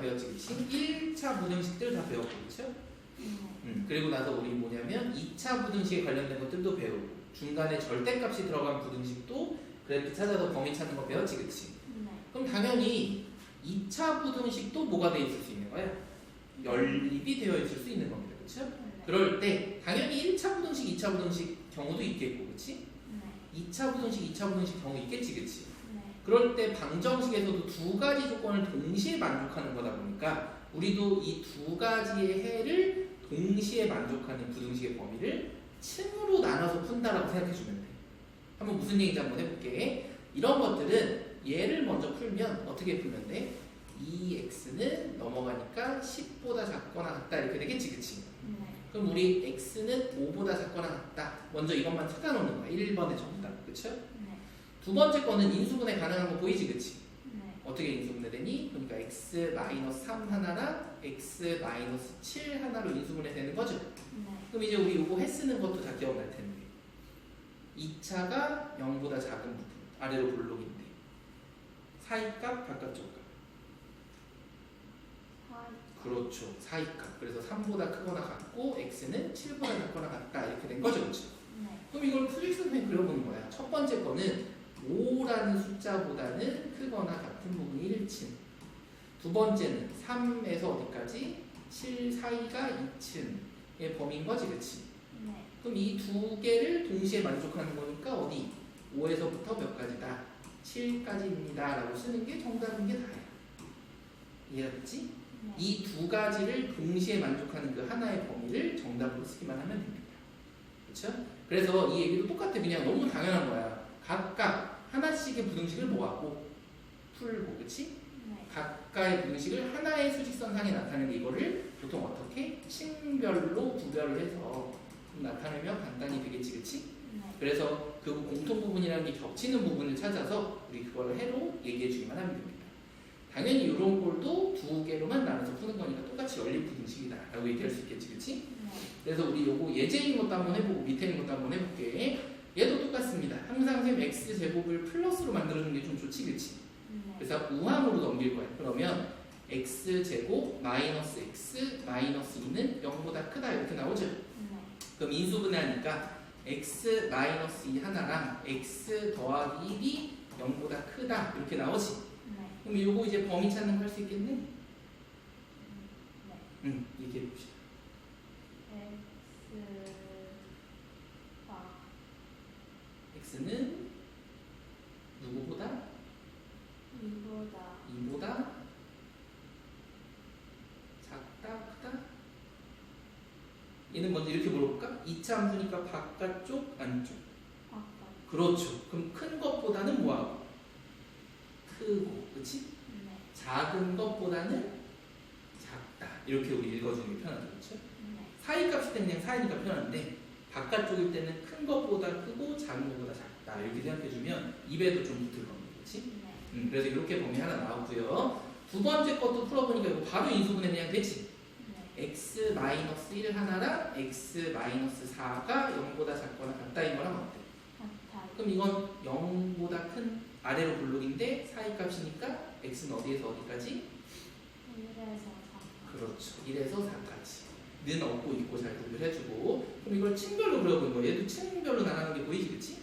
배웠지, 그치? 1차 부등식들 다 배웠고, 그쵸? 그리고 나서 우리 뭐냐면 2차 부등식에 관련된 것들도 배우고 중간에 절대값이 들어간 부등식도 그래프 찾아서 범위 찾는 거 배웠지, 그치? 그럼 당연히 2차 부등식도 뭐가 돼 있을 수 있는 거야? 연립이 되어 있을 수 있는 겁니다, 그쵸? 그럴 때 당연히 1차 부등식, 2차 부등식 경우도 있겠고, 그치? 2차 부등식, 2차 부등식 경우 있겠지, 그치? 그럴 때 방정식에서도 두 가지 조건을 동시에 만족하는 거다 보니까 우리도 이 두 가지의 해를 동시에 만족하는 부등식의 범위를 층으로 나눠서 푼다라고 생각해주면 돼. 한번 무슨 얘기인지 한번 해볼게. 이런 것들은 얘를 먼저 풀면 어떻게 풀면 돼? 2x는 넘어가니까 10보다 작거나 같다 이렇게 되겠지, 그치? 그럼 우리 x는 5보다 작거나 같다. 먼저 이것만 찾아놓는 거야. 1번의 정답, 그쵸? 두 번째 거는 인수분해 가능한 거 보이지, 그치? 어떻게 인수분해 되니? 그러니까 x-3 하나랑 x-7 하나로 인수분해 되는 거죠? 그럼 이제 우리 이거 해쓰는 것도 다 기억날 텐데 2차가 0보다 작은 부분 아래로 볼록인데 사이값 바깥쪽 값 그렇죠, 사이값. 그래서 3보다 크거나 같고 x는 7보다 작거나 같다 이렇게 된 거죠, 그렇죠? 그럼 이걸 수직선상에 그려보는 거야. 첫 번째 거는 5라는 숫자보다는 크거나 같은 부분이 1층. 두 번째는 3에서 어디까지? 7 사이가 2층의 범위인 거지, 그치? 그럼 이 두 개를 동시에 만족하는 거니까 어디? 5에서부터 몇 가지다? 7까지입니다 라고 쓰는 게 정답인 게 다야. 이해했지? 이 두 가지를 동시에 만족하는 그 하나의 범위를 정답으로 쓰기만 하면 됩니다. 그쵸? 그래서 이 얘기도 똑같아. 그냥 너무 당연한 거야. 각각 하나씩의 부등식을 모아고 풀고, 그치? 각각의 부등식을 하나의 수직선상에 나타내는 이거를 보통 어떻게? 층별로 구별을 해서 나타내면 간단히 되겠지, 그치? 그래서 그 공통 부분이라는 게 겹치는 부분을 찾아서 우리 그걸 해로 얘기해 주기만 하면 됩니다. 당연히 이런 꼴도 두 개로만 나눠서 푸는 거니까 똑같이 연립 부등식이다 라고 얘기할 수 있겠지, 그치? 그래서 우리 요거 예제인 것도 한번 해보고 밑에 있는 것도 한번 해볼게. 얘도 똑같습니다. 항상 쌤 x제곱을 플러스로 만들어주는 게 좀 좋지, 그치? 그래서 우함으로 넘길 거야. 그러면 x제곱 마이너스 x 마이너스 2는 0보다 크다 이렇게 나오죠? 그럼 인수분해하니까 x 마이너스 2 하나랑 x 더하기 1이 0보다 크다 이렇게 나오지? 그럼 요거 이제 범위 찾는 거 할 수 있겠네? 얘기해 봅시다. x는 누구보다? 2보다 작다, 크다? 얘는 먼저 이렇게 물어볼까? 2차 함수니까 바깥쪽, 안쪽? 그렇죠. 그럼 큰 것보다는 뭐하고? 크고, 그치? 작은 것보다는 작다. 이렇게 우리 읽어주는 게 편하죠, 그렇죠? 사이값일 때는 그냥 사이니까 편한데 바깥쪽일 때는 큰 것보다 크고 작은 것보다 작다 이렇게 생각해주면 입에도 좀 붙을 겁니다, 그렇지? 그래서 이렇게 범위 하나 나왔고요. 두 번째 것도 풀어보니까 이거 바로 인수분해 그냥 되지? x-1 하나랑 x-4가 0보다 작거나 같다인 거랑 어때? 그럼 이건 0보다 큰 아래로 볼록인데 사이값이니까 x는 어디에서 어디까지? 1에서 4까지. 그렇죠. 1에서 4까지. 는 없고 있고 잘 구별해주고. 그럼 이걸 층별로 그려보는 거야. 얘도 층별로 나가는 게 보이지, 그치?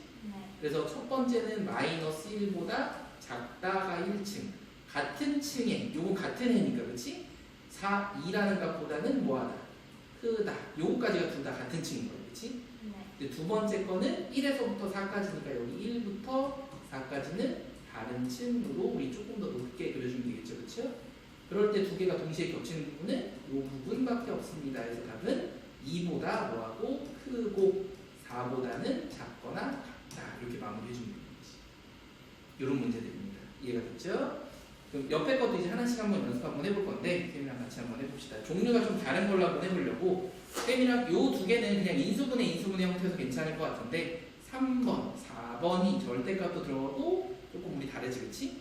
그래서 첫 번째는 마이너스 1보다 작다가 1층. 같은 층에, 요거 같은 해니까, 그치? 2라는 값보다는 뭐하다? 크다. 요거까지가 둘 다 같은 층인 거야, 그치? 근데 두 번째 거는 1에서부터 4까지니까 여기 1부터 4까지는 다른 층으로 우리 조금 더 높게 그려주면 되겠죠, 그쵸? 그럴 때 두 개가 동시에 겹치는 부분은 이 부분밖에 없습니다. 그래서 답은 2보다 뭐하고 크고 4보다는 작거나 같다. 이렇게 마무리해 주면 되는 거지. 이런 문제들입니다. 이해가 됐죠? 그럼 옆에 것도 이제 하나씩 한번 연습 한번 해볼 건데 쌤이랑 같이 한번 해봅시다. 종류가 좀 다른 걸로 한번 해보려고 쌤이랑 요 두 개는 그냥 인수분해 형태에서 괜찮을 것 같은데 3번, 4번이 절대값도 들어가고 조금 우리 다르지, 그치?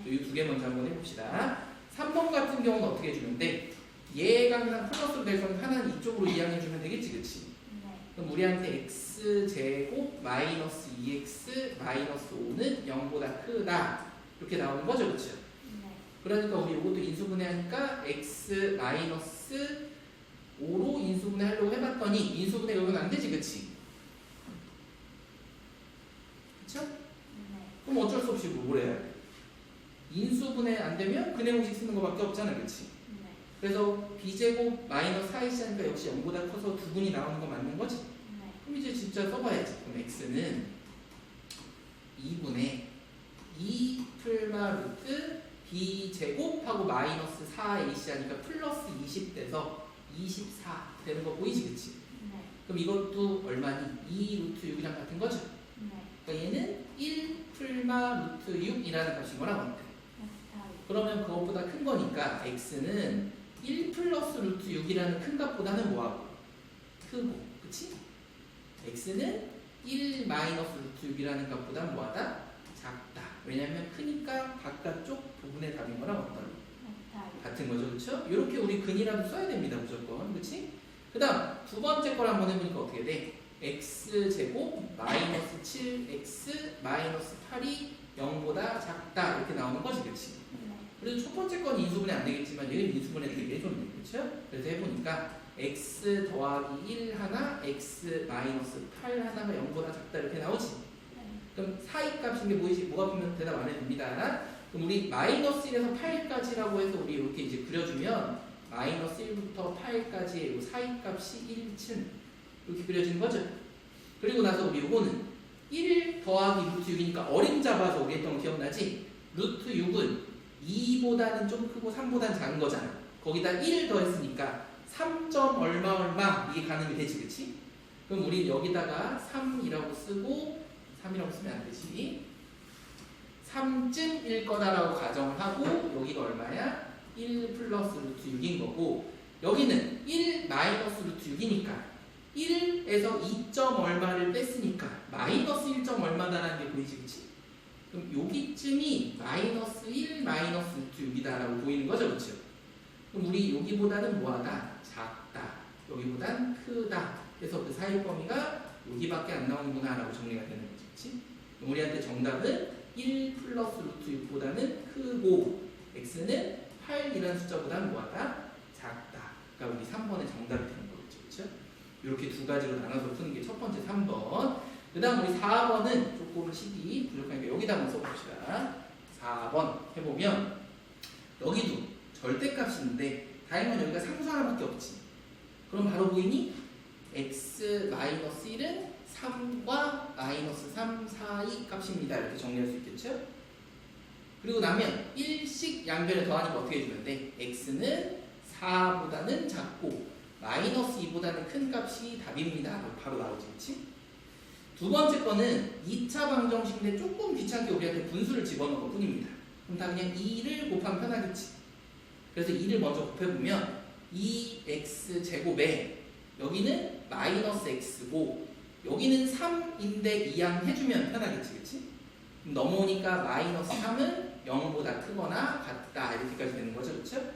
이 두 개 먼저 한번 해봅시다. 3번 같은 경우는 어떻게 해주면 돼? 얘가 항상 플러스로 될 거니까 하나는 이쪽으로 이항해주면 되겠지, 그치? 그럼 우리한테 x제곱 마이너스 2x 마이너스 5는 0보다 크다 이렇게 나오는 거죠, 그치? 그러니까 우리 이것도 인수분해하니까 x 마이너스 5로 인수분해하려고 해봤더니 인수분해 여기는 안 되지, 그치? 그쵸? 그럼 어쩔 수 없이 뭘 해야 돼? 인수분해 안 되면 근해 공식 쓰는 거밖에 없잖아, 그치? 그래서 b제곱 마이너스 4ac 하니까 역시 0보다 커서 두 분이 나오는 거 맞는 거지? 그럼 이제 진짜 써봐야지. 그럼 x는 2분의 2 풀마 루트 b제곱하고 마이너스 4ac 하니까 플러스 20 돼서 24 되는 거 보이지, 그치? 그럼 이것도 얼마니? 2 루트 6이랑 같은 거죠? 그러니까 얘는 1 풀마 루트 6이라는 값인 거랑 같아. 그러면 그것보다 큰 거니까 x는 1 플러스 루트 6이라는 큰 값보다는 뭐하고? 크고, 그치? x는 1 마이너스 루트 6이라는 값보다 뭐하다? 작다. 왜냐면 크니까 바깥쪽 부분의 답인 거랑 어떤? 같은 거죠, 그렇죠? 이렇게 우리 근이라도 써야 됩니다, 무조건, 그렇지? 그 다음 두 번째 걸 한번 해보니까 어떻게 돼? x제곱 마이너스 7x 마이너스 8이 0보다 작다 이렇게 나오는 거지, 그렇지? 그래서 첫 번째 건 인수분해 안 되겠지만 얘는 인수분해 되게 해줬네, 그렇죠? 그래서 해보니까 x 더하기 1 하나, x 마이너스 8 하나가 0보다 작다 이렇게 나오지? 그럼 사이 값인 게 뭐가 보면 대답 안 해줍니다. 그럼 우리 마이너스 1에서 8까지라고 해서 우리 이렇게 이제 그려주면 마이너스 1부터 8까지의 사이 값이 1층 이렇게 그려지는 거죠. 그리고 나서 우리 요거는 1 더하기 루트 6이니까 어림 잡아서 우리 했던 거 기억나지? 루트 6은 2보다는 좀 크고 3보다는 작은 거잖아. 거기다 1 더했으니까 3. 얼마 이게 가능이 되지, 그치? 그럼 우리 여기다가 3이라고 쓰고 3이라고 쓰면 안 되지. 3쯤일 거다라고 가정을 하고 여기가 얼마야? 1 플러스 루트 6인 거고 여기는 1 마이너스 루트 6이니까 1에서 2. 얼마를 뺐으니까 마이너스 1. 얼마다라는 게 보이지, 그치? 그럼 여기쯤이 마이너스 1 마이너스 루트 6이다라고 보이는 거죠, 그쵸? 그럼 우리 여기보다는 뭐하다? 작다. 여기보단 크다. 그래서 그 사이 범위가 여기밖에 안 나오는구나 라고 정리가 되는 거죠, 그치? 우리한테 정답은 1 플러스 루트 6보다는 크고 x는 8이라는 숫자보다는 뭐하다? 작다. 그러니까 우리 3번의 정답이 되는 거겠죠, 그렇죠? 이렇게 두 가지로 나눠서 푸는 게 첫 번째 3번. 그 다음 우리 4번은 조금 식이 부족하니까 여기다 한번 써봅시다. 4번 해보면 여기도 절대값인데 다행히 여기가 상수 하나밖에 없지. 그럼 바로 보이니? x-1은 3과 마이너스 3 사이 값입니다. 이렇게 정리할 수 있겠죠? 그리고 나면 1씩 양변에 더하니까 어떻게 해주면 돼? x는 4보다는 작고 마이너스 2보다는 큰 값이 답입니다. 바로 나오지, 그치? 두 번째 거는 2차 방정식인데 조금 귀찮게 우리한테 분수를 집어넣은 것 뿐입니다. 그럼 다 그냥 2를 곱하면 편하겠지? 그래서 2를 먼저 곱해보면 2x제곱에 여기는 마이너스 x고 여기는 3인데 2양 해주면 편하겠지, 그치? 넘어오니까 마이너스 3은 0보다 크거나 같다 이렇게까지 되는 거죠, 그쵸?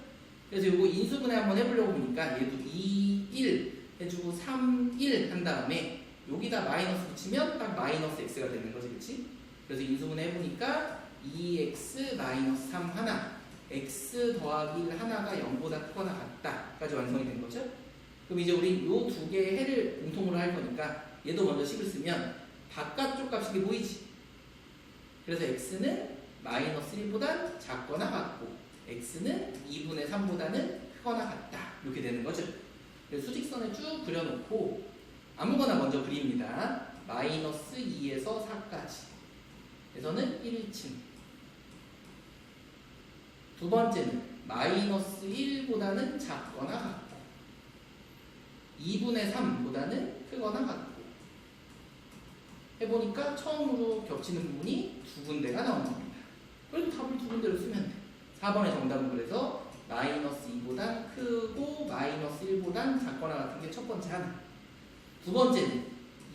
그래서 이거 인수분해 한번 해보려고 보니까 얘도 2, 1 해주고 3, 1 한 다음에 여기다 마이너스 붙이면 딱 마이너스 x가 되는 거지, 그치? 그래서 인수분해 해보니까 2x 마이너스 3 하나 x 더하기 1 하나가 0보다 크거나 같다까지 완성이 된 거죠? 그럼 이제 우리 요 두 개의 해를 공통으로 할 거니까 얘도 먼저 식을 쓰면 바깥쪽 값이 게 보이지? 그래서 x는 마이너스 1보다 작거나 같고 x는 2분의 3보다는 크거나 같다 이렇게 되는 거죠. 그래서 수직선에 쭉 그려놓고 아무거나 먼저 그립니다. 마이너스 2에서 4까지 에서는 1층. 두 번째는 마이너스 1보다는 작거나 같고 2분의 3보다는 크거나 같고 해보니까 처음으로 겹치는 부분이 두 군데가 나오는 겁니다. 그래도 답을 두 군데로 쓰면 돼. 4번의 정답은 그래서 마이너스 2보단 크고 마이너스 1보단 작거나 같은 게 첫 번째 하나. 두 번째는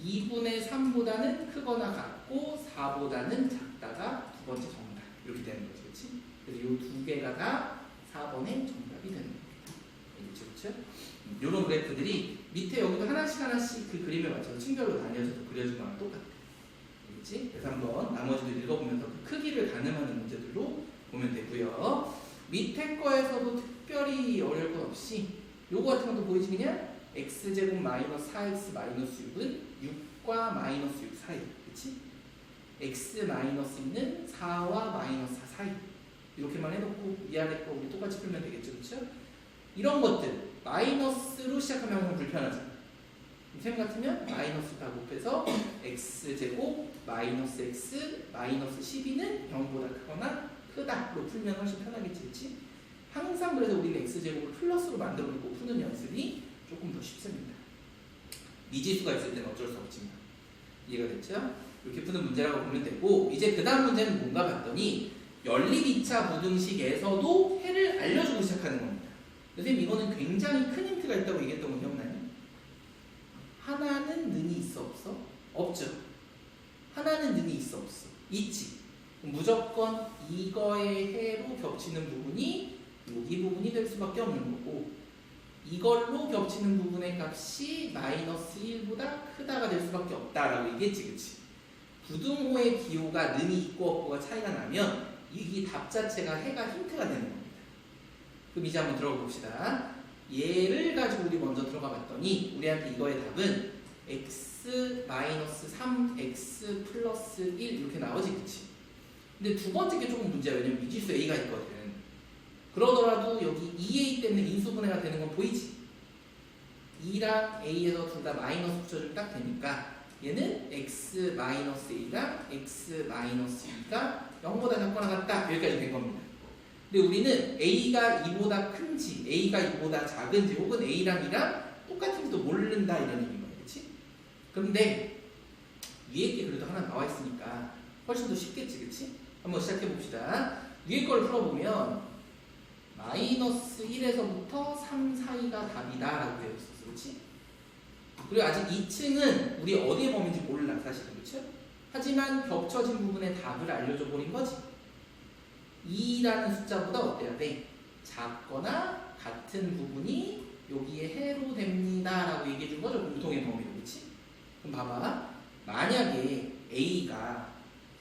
2분의 3보다는 크거나 같고 4보다는 작다가 두 번째 정답. 이렇게 되는 거죠, 그렇지? 그래서 이 두 개가 다 4번의 정답이 되는 겁니다. 그렇죠? 이런 그래프들이 밑에 여기도 하나씩 그 그림에 맞춰서 층별로 나뉘어서 그려준 거랑 똑같아. 그렇지? 그래서 한번 나머지도 읽어보면서 그 크기를 가늠하는 문제들로 보면 되고요. 밑에 거에서도 특별히 어려울 것 없이 요거 같은 것도 보이지 그냥 x제곱 마이너스 4x 마이너스 6은 6과 마이너스 6 사이. 그치? x 마이너스 있는 4와 마이너스 4 사이. 이렇게만 해놓고 위아래 거 우리 똑같이 풀면 되겠죠. 그쵸? 이런 것들 마이너스로 시작하면 항상 불편하잖아. 셈 같으면 마이너스 다 곱해서 x제곱 마이너스 x 마이너스 12는 0보다 크거나 크다로 풀면 훨씬 편하겠지. 그치? 항상 그래서 우리는 x제곱을 플러스로 만들어 놓고 푸는 연습이 조금 더 쉽습니다. 미지수가 있을 때는 어쩔 수 없지만. 이해가 됐죠? 이렇게 푸는 문제라고 보면 되고, 이제 그 다음 문제는 뭔가 봤더니 연립 2차 부등식에서도 해를 알려주고 시작하는 겁니다. 선생님 이거는 굉장히 큰 힌트가 있다고 얘기했던 거 기억나요? 하나는 는이 있어 없어? 없죠. 하나는 는이 있어 없어? 있지. 무조건 이거의 해로 겹치는 부분이 여기 부분이 될 수밖에 없는 거고, 이걸로 겹치는 부분의 값이 마이너스 1보다 크다가 될 수밖에 없다라고 얘기했지. 그치? 부등호의 기호가 는이 있고 없고가 차이가 나면 이 답 자체가 해가 힌트가 되는 겁니다. 그럼 이제 한번 들어가 봅시다. 얘를 가지고 우리 먼저 들어가 봤더니 우리한테 이거의 답은 x 마이너스 3x 플러스 1 이렇게 나오지. 그치? 근데 두 번째 게 조금 문제야. 왜냐면 미지수 a가 있거든. 그러더라도 여기 2a 때문에 인수분해가 되는 건 보이지? 2랑 a에서 둘 다 마이너스 붙여주면 딱 되니까 얘는 x 마이너스 a랑 x 마이너스 2가 0보다 작거나 같다. 여기까지 된 겁니다. 근데 우리는 a가 2보다 큰지 a가 2보다 작은지 혹은 a랑 2랑 똑같은지도 모른다 이런 얘기인 거예요. 그치? 그런데 위에 게 그래도 하나 나와 있으니까 훨씬 더 쉽겠지. 그치? 한번 시작해 봅시다. 위에 걸 풀어보면 마이너스 1에서부터 3 사이가 답이다 라고 되어 있었어. 그렇지? 그리고 아직 2층은 우리 어디에 범위인지 몰라 사실은. 그렇죠? 하지만 겹쳐진 부분의 답을 알려줘 버린 거지. 2라는 숫자보다 어때야 돼? 작거나 같은 부분이 여기에 해로 됩니다 라고 얘기해 준 거죠. 공통의 범위로. 그렇지? 그럼 봐봐. 만약에 A가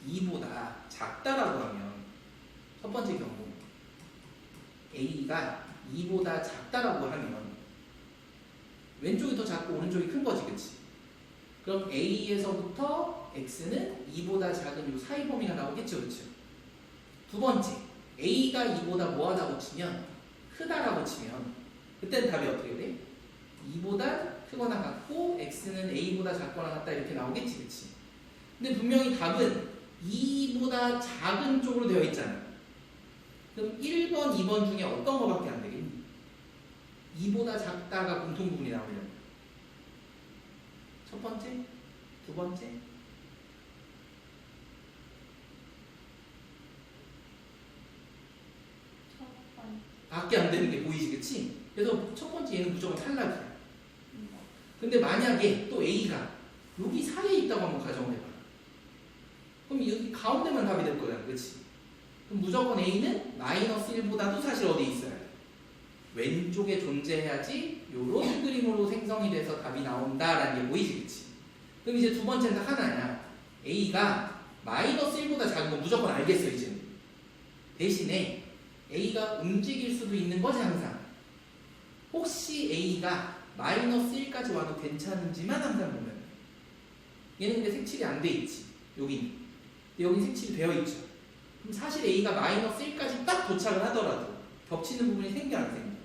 2보다 작다라고 하면 첫 번째 경우 A가 2보다 작다라고 하면 왼쪽이 더 작고 오른쪽이 큰 거지. 그치? 그럼 A에서부터 X는 2보다 작은 이 사이 범위가 나오겠죠. 그치? 두 번째 A가 2보다 뭐하다고 치면 크다라고 치면 그때는 답이 어떻게 돼? 2보다 크거나 같고 X는 A보다 작거나 같다 이렇게 나오겠지. 그치? 근데 분명히 답은 2보다 작은 쪽으로 되어 있잖아. 그럼 1번, 2번 중에 어떤 거밖에 안 되겠니? 2보다 작다가 공통 부분이 나오려면 첫 번째? 두 번째? 밖에 안 되는 게 보이지. 그치? 그래서 첫 번째 얘는 무조건 탈락이야. 근데 만약에 또 A가 여기 사이에 있다고 한번 가정을 해봐. 그럼 여기 가운데만 답이 될 거잖아. 그치? 그럼 무조건 A는 마이너스 1보다도 사실 어디 있어야 돼? 왼쪽에 존재해야지 요런 그림으로 생성이 돼서 답이 나온다라는 게 보이지. 그치? 그럼 이제 두 번째는 하나야. A가 마이너스 1보다 작은 건 무조건 알겠어. 이제 대신에 A가 움직일 수도 있는 거지. 항상 혹시 A가 마이너스 1까지 와도 괜찮은지만 항상 보면 얘는 근데 색칠이 안 돼 있지. 여기 색칠이 되어 있죠. 그럼 사실 A가 마이너스 1까지 딱 도착을 하더라도 겹치는 부분이 생겨 안 생겨?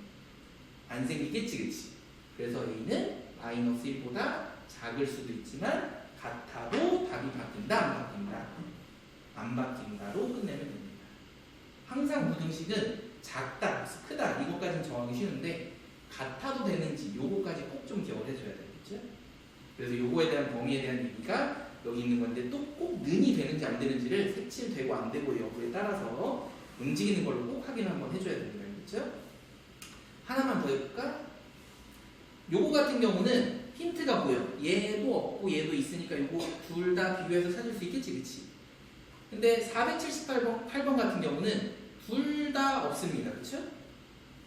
안 생기겠지. 그치? 그래서 A는 마이너스 1보다 작을 수도 있지만 같아도 답이 바뀐다 안 바뀐다? 안 바뀐다로 끝내면 됩니다. 항상 부등식은 작다, 크다 이것까지는 정하기 쉬운데 같아도 되는지 요거까지 꼭 좀 기억을 해줘야 되겠죠? 그래서 요거에 대한 범위에 대한 얘기가 여기 있는 건데 또 꼭 는이 되는지 안 되는지를 색칠되고 안 되고 여부에 따라서 움직이는 걸로 꼭 확인 한번 해줘야 됩니다. 그렇죠? 하나만 더 해볼까? 요거 같은 경우는 힌트가 보여. 얘도 없고 얘도 있으니까 요거 둘 다 비교해서 찾을 수 있겠지. 그치? 근데 478번 같은 경우는 둘 다 없습니다. 그쵸?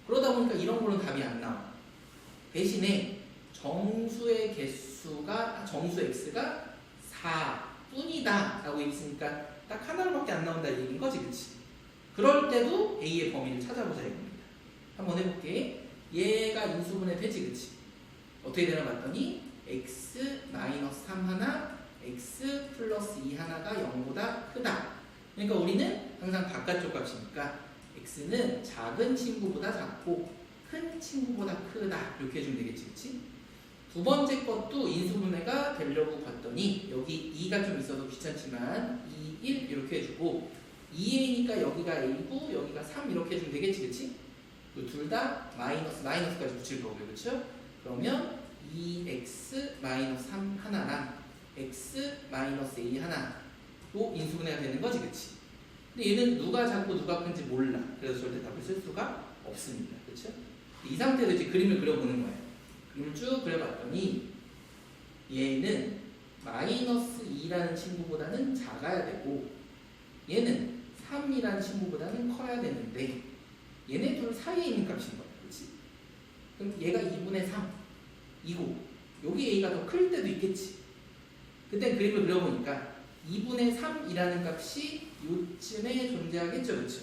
그러다 보니까 이런 거는 답이 안 나와. 대신에 정수의 개수가 정수 x가 4뿐이다 라고 있으니까 딱 하나로밖에 안 나온다 얘기인 거지. 그치? 그럴 때도 A의 범위를 찾아보자 이겁니다. 한번 해볼게. 얘가 인수분해 되지, 그치? 어떻게 되나 봤더니 x-3 하나, x 플러스 2 하나가 0보다 크다. 그러니까 우리는 항상 바깥쪽 값이니까 x는 작은 친구보다 작고 큰 친구보다 크다. 이렇게 해주면 되겠지, 그치? 두 번째 것도 인수분해가 되려고 봤더니 여기 2가 좀 있어도 귀찮지만 2, 1 이렇게 해주고 2a니까 여기가 a고 여기가 3 이렇게 해주면 되겠지, 그치? 둘 다 마이너스까지 붙일 거고요, 그쵸? 그러면 2x-3 하나랑 x-a 하나로 인수분해가 되는 거지, 그치? 근데 얘는 누가 작고 누가 큰지 몰라. 그래서 절대 답을 쓸 수가 없습니다, 그쵸? 이 상태로 이제 그림을 그려보는 거예요. 그림을 쭉 그려봤더니 얘는 마이너스 2라는 친구보다는 작아야 되고 얘는 3이라는 친구보다는 커야 되는데 얘네 둘 사이에 있는 값인 거야, 그렇지? 그럼 얘가 2분의 3이고 여기 a가 더 클 때도 있겠지. 그때 그림을 그려보니까 2분의 3이라는 값이 요쯤에 존재하겠죠, 그렇죠?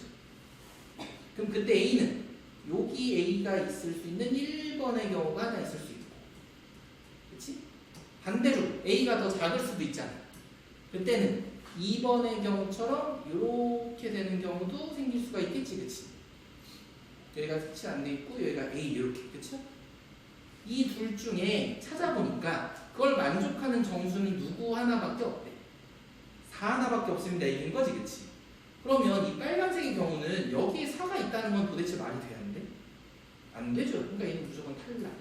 그럼 그때 a는 여기 a가 있을 수 있는 1번의 경우가 하나 있을 수 있고, 그렇지? 반대로 a가 더 작을 수도 있잖아. 그때는 2번의 경우처럼 이렇게 되는 경우도 생길 수가 있겠지, 그렇지? 여기가 색칠 안 돼 있고 여기가 A 이렇게, 그쵸? 이 둘 중에 찾아보니까 그걸 만족하는 정수는 누구 하나밖에 없대. 4 하나밖에 없습니다. 이긴 거지, 그치? 그러면 이 빨간색의 경우는 여기에 4가 있다는 건 도대체 말이 돼야 하는데? 안 되죠. 그러니까 얘는 무조건 탈락.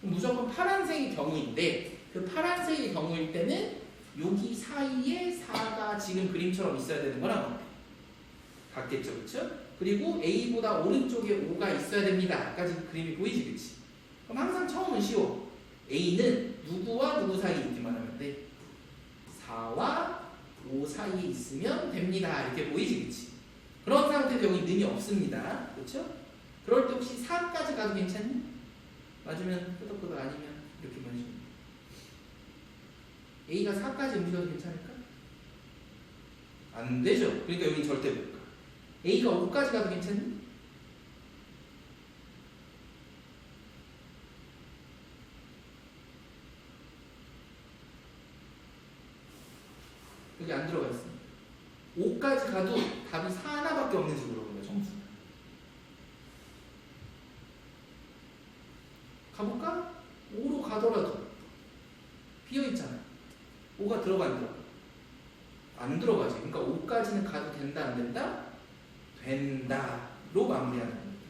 무조건 파란색의 경우인데 그 파란색의 경우일 때는 여기 사이에 4가 지금 그림처럼 있어야 되는 거랑 어때? 같겠죠, 그쵸? 그리고 A보다 오른쪽에 5가 있어야 됩니다. 까지 그림이 보이지, 그치? 그럼 항상 처음은 쉬워. A는 누구와 누구 사이에 있기만 하면 돼. 4와 5 사이에 있으면 됩니다. 이렇게 보이지, 그치? 그런 상태에서 여기 능이 없습니다. 그렇죠? 그럴 때 혹시 4까지 가도 괜찮니? 맞으면 끄덕끄덕 아니면 이렇게 보내주면 A가 4까지 움직여도 괜찮을까? 안 되죠. 그러니까 여기 절대 못 가. A가 5까지 가도 괜찮니? 여기 안 들어가 있습니다. 5까지 가도 답이 4 하나밖에 없는지 물어보는 거예요, 점수. 가볼까? 5로 가더라도 비어있잖아. 5가 들어가 안 들어가? 안 들어가지. 그러니까 5까지는 가도 된다 안 된다? 된다로 마무리하는 겁니다.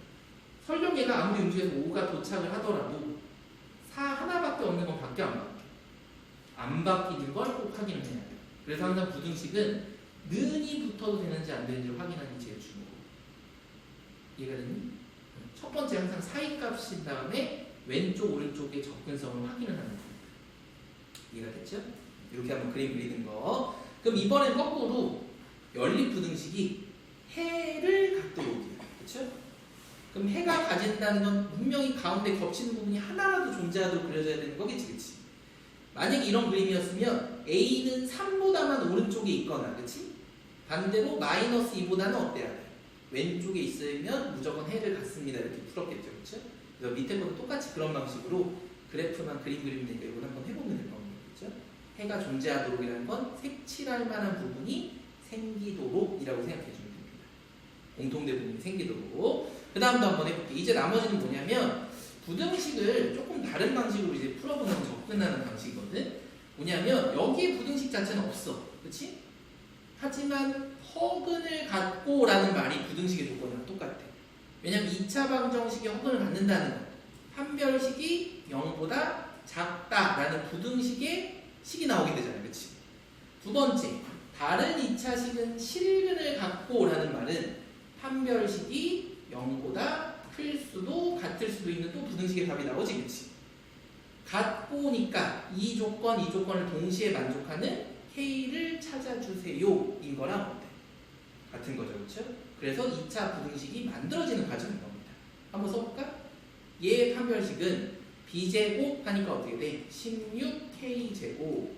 설령 얘가 아무리 움직여서 5가 도착을 하더라도 4 하나밖에 없는 건 밖에 안 바뀌어. 안 바뀌는 걸 꼭 확인을 해야 돼요. 그래서 항상 부등식은 는이 붙어도 되는지 안 되는지를 확인하는 게 제일 중요해요. 이해가 됐니? 첫 번째 항상 사이값인 다음에 왼쪽 오른쪽의 접근성을 확인을 하는 겁니다. 이해가 됐죠? 이렇게 한번 그림 그리는 거. 그럼 이번엔 거꾸로 연립 부등식이 해를 갖도록 해요. 그렇죠? 그럼 해가 가진다는 건 분명히 가운데 겹치는 부분이 하나라도 존재하도록 그려져야 되는 거겠지, 그렇지? 만약에 이런 그림이었으면 A는 3보다만 오른쪽에 있거나, 그렇지? 반대로 마이너스 2보다는 어때야 돼? 왼쪽에 있으면 무조건 해를 갖습니다. 이렇게 풀었겠죠, 그렇죠? 그래서 밑에 것도 똑같이 그런 방식으로 그래프만 그림 그리면 되니까 이걸 한번 해보면 될 겁니다, 그렇죠? 해가 존재하도록이라는 건 색칠할 만한 부분이 생기도록이라고 생각해 주면 됩니다. 공통된 부분이 생기도록. 그 다음도 한번 해볼게요. 이제 나머지는 뭐냐면 부등식을 조금 다른 방식으로 이제 풀어보는 접근하는 방식이거든. 뭐냐면 여기에 부등식 자체는 없어, 그렇지? 하지만 허근을 갖고 라는 말이 부등식의 조건이랑 똑같아. 왜냐면 2차 방정식이 허근을 갖는다는 건 판별식이 0보다 작다라는 부등식의 식이 나오게 되잖아요, 그렇지? 두 번째, 다른 2차식은 실근을 갖고 라는 말은 판별식이 0보다 클 수도 같을 수도 있는 또 부등식의 답이 나오지, 그렇지? 같고니까 이 조건을 동시에 만족하는 K를 찾아주세요 인 거랑 어때? 같은 거죠, 그렇죠? 그래서 2차 부등식이 만들어지는 과정인 겁니다. 한번 써볼까? 얘의 판별식은 B제곱 하니까 어떻게 돼? 16K제곱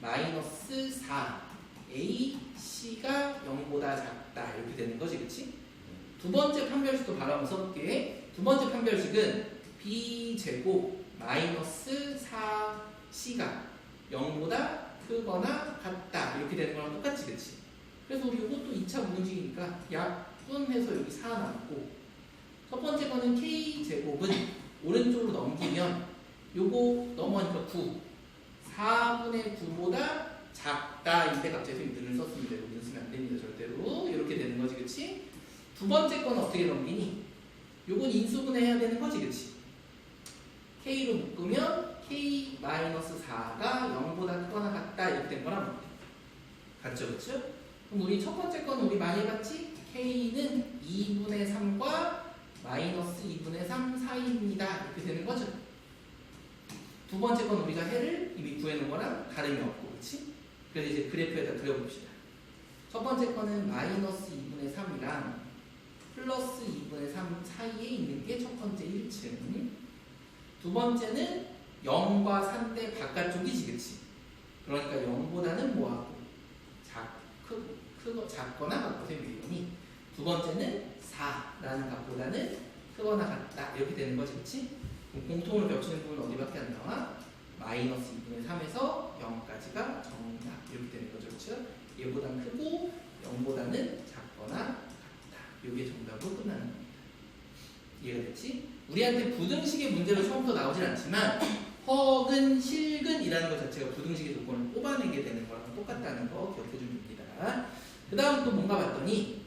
마이너스 4 A, C가 0보다 작다 이렇게 되는 거지, 그치? 두 번째 판별식도 바로 한번 써볼게. 두 번째 판별식은 B제곱 마이너스 4C가 0보다 크거나 같다 이렇게 되는 거랑 똑같지, 그치? 그래서 우리 이것도 2차 부등식이니까 약분해서 여기 4 남고, 첫 번째 거는 K제곱은 오른쪽으로 넘기면 요거 넘어가니까 9 4분의 9보다 작다. 이때 갑자기 선생님 는을 썼습니다. 이거 는 쓰면 안 됩니다. 절대로. 이렇게 되는 거지, 그치? 두 번째 거는 어떻게 넘기니? 요건 인수분해 해야 되는 거지, 그치? K로 묶으면 K-4가 0보다 크거나 같다. 이렇게 된 거랑 같아. 같죠, 그쵸? 그럼 우리 첫 번째 거는 우리 많이 해봤지? K는 2분의 3과 마이너스 2분의 3 사이입니다. 이렇게 되는 거죠. 두 번째 건 우리가 해를 이미 구해놓은 거랑 다름이 없고, 그치? 그래서 이제 그래프에다 그려봅시다. 첫 번째 거는 마이너스 2분의 3이랑 플러스 2분의 3 사이에 있는 게 첫 번째 1층. 두 번째는 0과 3대 바깥쪽이지, 그치? 그러니까 0보다는 뭐하고? 작거나 같고 셈이니. 두 번째는 4라는 값보다는 크거나 같다. 이렇게 되는 거지, 그치? 공통으로 겹치는 부분은 어디밖에 안 나와? 마이너스 2분의 3에서 0까지가 정답. 이렇게 되는 거죠, 그렇죠? 얘보단 크고 0보다는 작거나 같다. 이게 정답으로 끝나는 겁니다. 이해가 됐지? 우리한테 부등식의 문제로 처음부터 나오진 않지만 허근, 실근이라는 것 자체가 부등식의 조건을 뽑아내게 되는 거랑 똑같다는 거 기억해주면 됩니다. 그 다음 또 뭔가 봤더니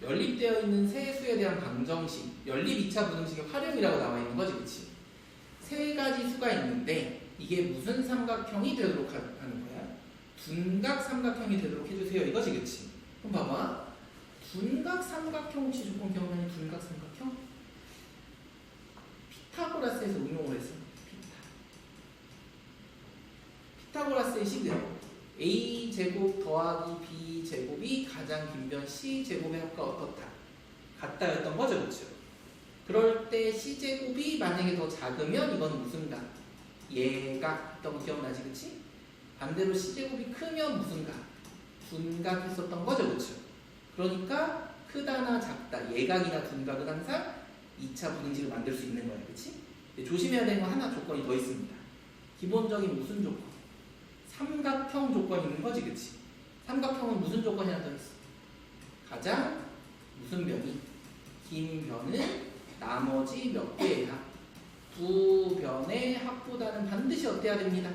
연립되어 있는 세 수에 대한 방정식, 연립 2차 부등식의 활용이라고 나와 있는 거지, 그치? 세 가지 수가 있는데 이게 무슨 삼각형이 되도록 하는 거야? 둔각 삼각형이 되도록 해주세요. 이거지, 그치? 그럼 봐봐. 둔각 삼각형 혹시 조건 기억나니? 둔각 삼각형? 피타고라스에서 응용을 했어. 피타고라스의 식은 A제곱 더하기 B제곱이 가장 긴 변 C제곱의 합과 어떻다? 같다였던 거죠, 그렇죠? 그럴 때 C제곱이 만약에 더 작으면 이건 무슨 각? 예각 했던 거 기억나지, 그치? 반대로 C제곱이 크면 무슨 각? 둔각 했었던 거죠, 그렇죠? 그러니까 크다나 작다, 예각이나 둔각은 항상 2차 부등식을 만들 수 있는 거예요, 그치? 조심해야 되는 건 하나 조건이 더 있습니다. 기본적인 무슨 조건? 삼각형 조건이 있는 거지, 그치? 삼각형은 무슨 조건이 하나 더 있어? 가장 무슨 변이? 긴 변은 나머지 몇 개의 합? 두 변의 합보다는 반드시 어때야 됩니다?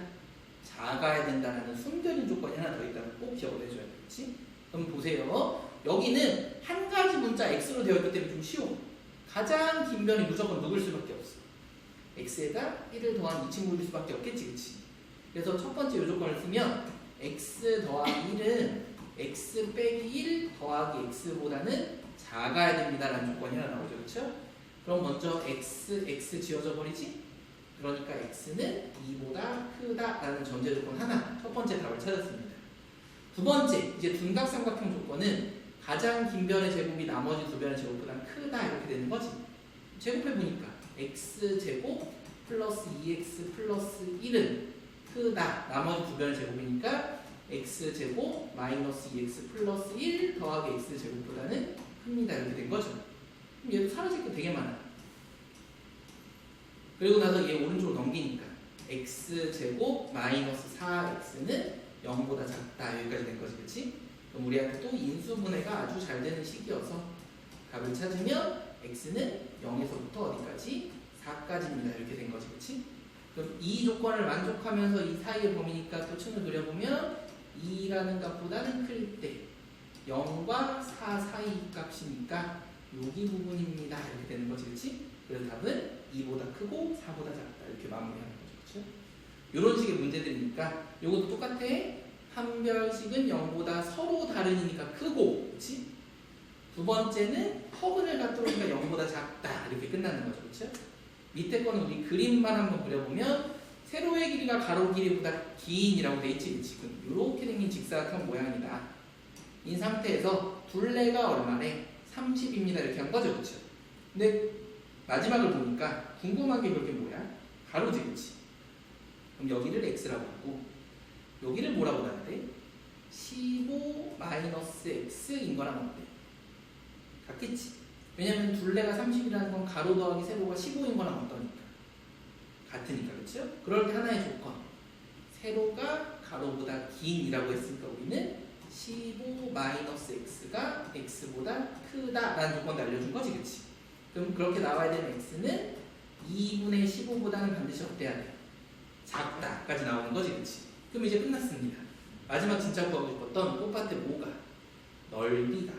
작아야 된다는 숨겨진 조건이 하나 더 있다는 꼭 기억을 해줘야 되겠지? 그럼 보세요. 여기는 한 가지 문자 x로 되어 있기 때문에 좀 쉬워. 가장 긴 변이 무조건 누굴 수밖에 없어. x에다 1을 더한 2친구일 수밖에 없겠지, 그치? 그래서 첫 번째 요 조건을 쓰면 x 더하기 1은 x 빼기 1 더하기 x보다는 작아야 됩니다라는 조건이 하나 나오죠, 그렇죠? 그럼 먼저 x 지워져 버리지? 그러니까 x는 2보다 크다라는 전제 조건 하나, 첫 번째 답을 찾았습니다. 두 번째, 이제 둔각 삼각형 조건은 가장 긴 변의 제곱이 나머지 두 변의 제곱보다 크다 이렇게 되는 거지. 제곱해 보니까 x제곱 플러스 2x 플러스 1은 크다. 나머지 두 변의 제곱이니까 x제곱 마이너스 2x 플러스 1 더하기 x제곱보다는 큽니다. 이렇게 된 거죠. 그럼 얘도 사라질 게 되게 많아. 그리고 나서 얘 오른쪽으로 넘기니까 x제곱 마이너스 4x는 0보다 작다. 여기까지 된 거지, 그치? 그럼 우리한테 또 인수분해가 아주 잘 되는 식이어서 답을 찾으면 x는 0에서부터 어디까지? 4까지입니다. 이렇게 된 거지, 그치? 그럼 이 조건을 만족하면서 이 사이의 범위니까 또 층을 그려보면 2라는 값보다는 클 때 0과 4 사이 값이니까 여기 부분입니다. 이렇게 되는 거지, 그치? 그래서 답은 2보다 크고 4보다 작다. 이렇게 마무리하는 거죠, 그치? 이런 식의 문제들이니까 이것도 똑같아. 판별식은 0보다 서로 다르니까 크고, 그치? 두 번째는 허근을 갖도록니까 0보다 작다. 이렇게 끝나는 거죠, 그치? 밑에 거는 우리 그림만 한번 그려보면 세로의 길이가 가로 길이보다 긴이라고 돼 있지, 그치? 이렇게 생긴 직사각형 모양이다. 이 상태에서 둘레가 얼마래? 30입니다. 이렇게 한 거죠, 그치? 근데 마지막을 보니까 궁금한 게 그렇게 뭐야? 가로지, 그치? 그럼 여기를 x라고 하고 여기를 뭐라고 나야 돼? 15 마이너스 x인 거랑 어때? 같겠지? 왜냐면 둘레가 30이라는 건 가로 더하기 세로가 15인 거랑 어떠니까? 같으니까, 그렇죠? 그럴 때 하나의 조건. 세로가 가로보다 긴이라고 했으니까 우리는 15 마이너스 x가 x보다 크다라는 조건도 알려준 거지, 그치? 그럼 그렇게 나와야 되는 x는 2분의 15보다는 반드시 어때야 돼? 작다까지 나오는 거지, 그치? 그럼 이제 끝났습니다. 마지막 진짜 구하고 싶었던 꽃밭의 뭐가? 넓이다.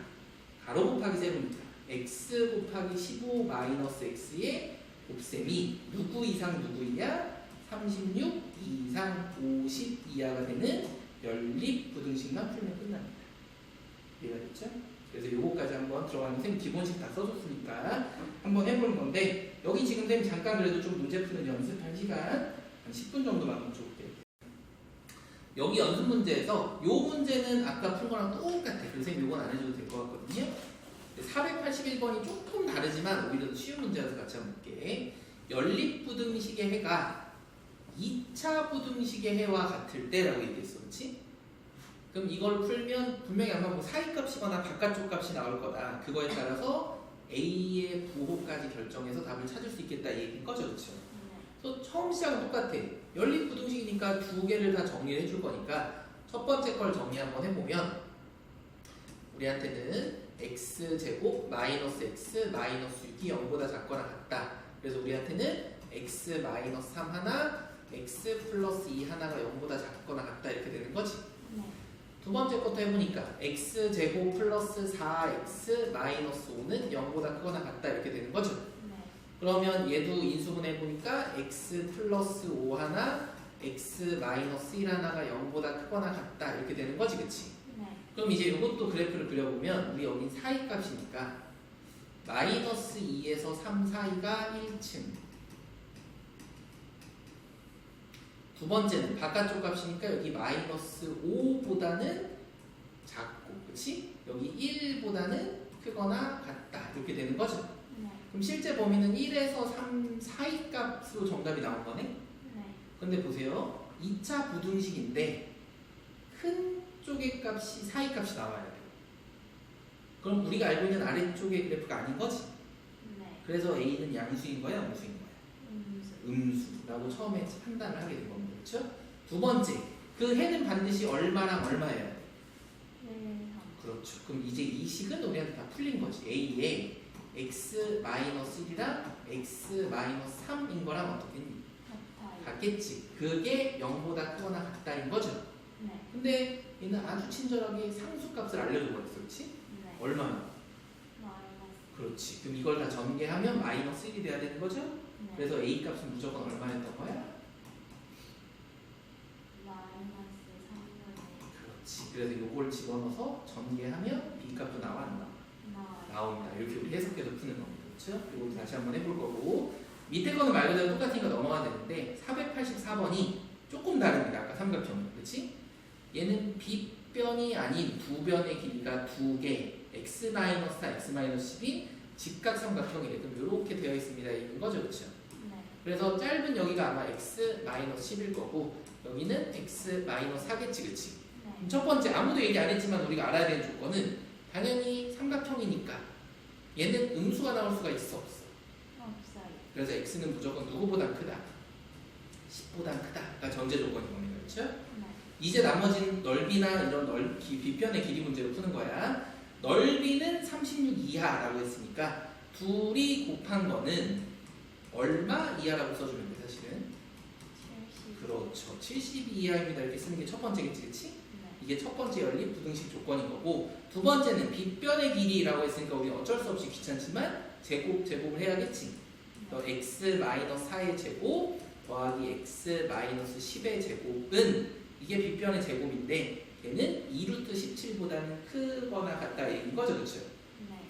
가로 곱하기 세로입니다. x 곱하기 15 마이너스 x의 곱셈이 누구 이상 누구 이하? 36 이상 50 이하가 되는 연립 부등식만 풀면 끝납니다. 이해가 됐죠? 그래서 요거까지 한번 들어가는 쌤 기본식 다 써줬으니까 한번 해보는 건데, 여기 지금 쌤 잠깐 그래도 좀 문제 푸는 연습할 시간 한 10분 정도만 줘볼게요. 여기 연습 문제에서 요 문제는 아까 푼 거랑 똑같아. 그래서 쌤 요건 안 해줘도 될 것 같거든요. 481번이 조금 다르지만 오히려 더 쉬운 문제라서 같이 한번 볼게. 연립부등식의 해가 2차 부등식의 해와 같을 때라고 얘기했어, 그렇지? 그럼 이걸 풀면 분명히 아마 뭐 사이값이거나 바깥쪽 값이 나올 거다. 그거에 따라서 A의 부호까지 결정해서 답을 찾을 수 있겠다 이 얘기인 거죠, 그렇죠? 그래서 처음 시작은 똑같아. 연립부등식이니까 두 개를 다 정리를 해줄 거니까 첫 번째 걸 정리 한번 해보면 우리한테는 x제곱 마이너스 x 마이너스 6이 0보다 작거나 같다. 그래서 우리한테는 x 마이너스 3 하나, x 플러스 2 하나가 0보다 작거나 같다 이렇게 되는 거지. 두 번째 것도 해보니까 x제곱 플러스 4x 마이너스 5는 0보다 크거나 같다 이렇게 되는 거죠. 그러면 얘도 인수분 해보니까 x 플러스 5 하나, x 마이너스 1 하나가 0보다 크거나 같다 이렇게 되는 거지, 그치? 그럼 이제 이것도 그래프를 그려보면 우리 여긴 사이값이니까 마이너스 2에서 3 사이가 1층, 두 번째는 바깥쪽 값이니까 여기 마이너스 5보다는 작고, 그치? 여기 1보다는 크거나 같다 이렇게 되는 거죠. 그럼 실제 범위는 1에서 3 사이 값으로 정답이 나온 거네? 근데 보세요. 2차 부등식인데 큰 쪽의 값이 사이 값이 나와야 돼요. 그럼 우리가 알고 있는 아래쪽의 그래프가 아닌 거지? 그래서 A는 양수인 거야, 음수인 거야? 음수라고 처음에 판단을 하게 된 겁니다. 그렇죠? 두 번째, 그 해는 반드시 얼마랑 얼마예요? 그렇죠. 그럼 이제 이 식은 우리한테 다 풀린 거지. A에 x-1이랑 x-3인 거랑 어떻겠니? 같겠지. 그게 0보다 크거나 같다인 거죠. 근데 얘는 아주 친절하게 상수값을 알려줘 버렸어, 그렇지? 얼마나? 그렇지. 그럼 이걸 다 전개하면 마이너스 1이 돼야 되는 거죠? 그래서 A 값은 무조건 얼마였던 거야? 그렇지. 그래서 이걸 집어넣어서 전개하면 B 값도 나와 안 나와? 나옵니다. 이렇게 우리 해석해서 푸는 겁니다. 그렇죠? 이거 다시 한번 해볼 거고, 밑에 거는 말 그대로 똑같으니까 넘어가야 되는데 484번이 조금 다릅니다. 아까 삼각형은, 그렇지? 얘는 빗변이 아닌 두 변의 길이가 두 개, x-4, x-10이 직각삼각형이래. 그럼 이렇게 되어 있습니다. 이런 거죠, 그렇죠? 그래서 짧은 여기가 아마 x-10일 거고 여기는 x-4겠지, 그렇지? 첫 번째 아무도 얘기 안 했지만 우리가 알아야 되는 조건은 당연히 삼각형이니까 얘는 음수가 나올 수가 있어, 없어? 없어요. 그래서 x는 무조건 누구보다 크다? 10보다 크다가 전제 조건인 겁니다, 그렇죠? 이제 나머지는 넓이나 이런 빗변의 길이 문제로 푸는 거야. 넓이는 36 이하라고 했으니까 둘이 곱한 거는 얼마 이하라고 써주면 돼, 사실은? 70. 그렇죠. 70 이하입니다. 이렇게 쓰는 게 첫 번째겠지, 그치? 이게 첫 번째 연립 부등식 조건인 거고, 두 번째는 빗변의 길이라고 했으니까 우리 어쩔 수 없이 귀찮지만 제곱을 해야겠지. x-4의 제곱 더하기 x-10의 제곱은 이게 빗변의 제곱인데 얘는 2루트 17보다는 크거나 같다 얘기인 거죠, 그렇죠?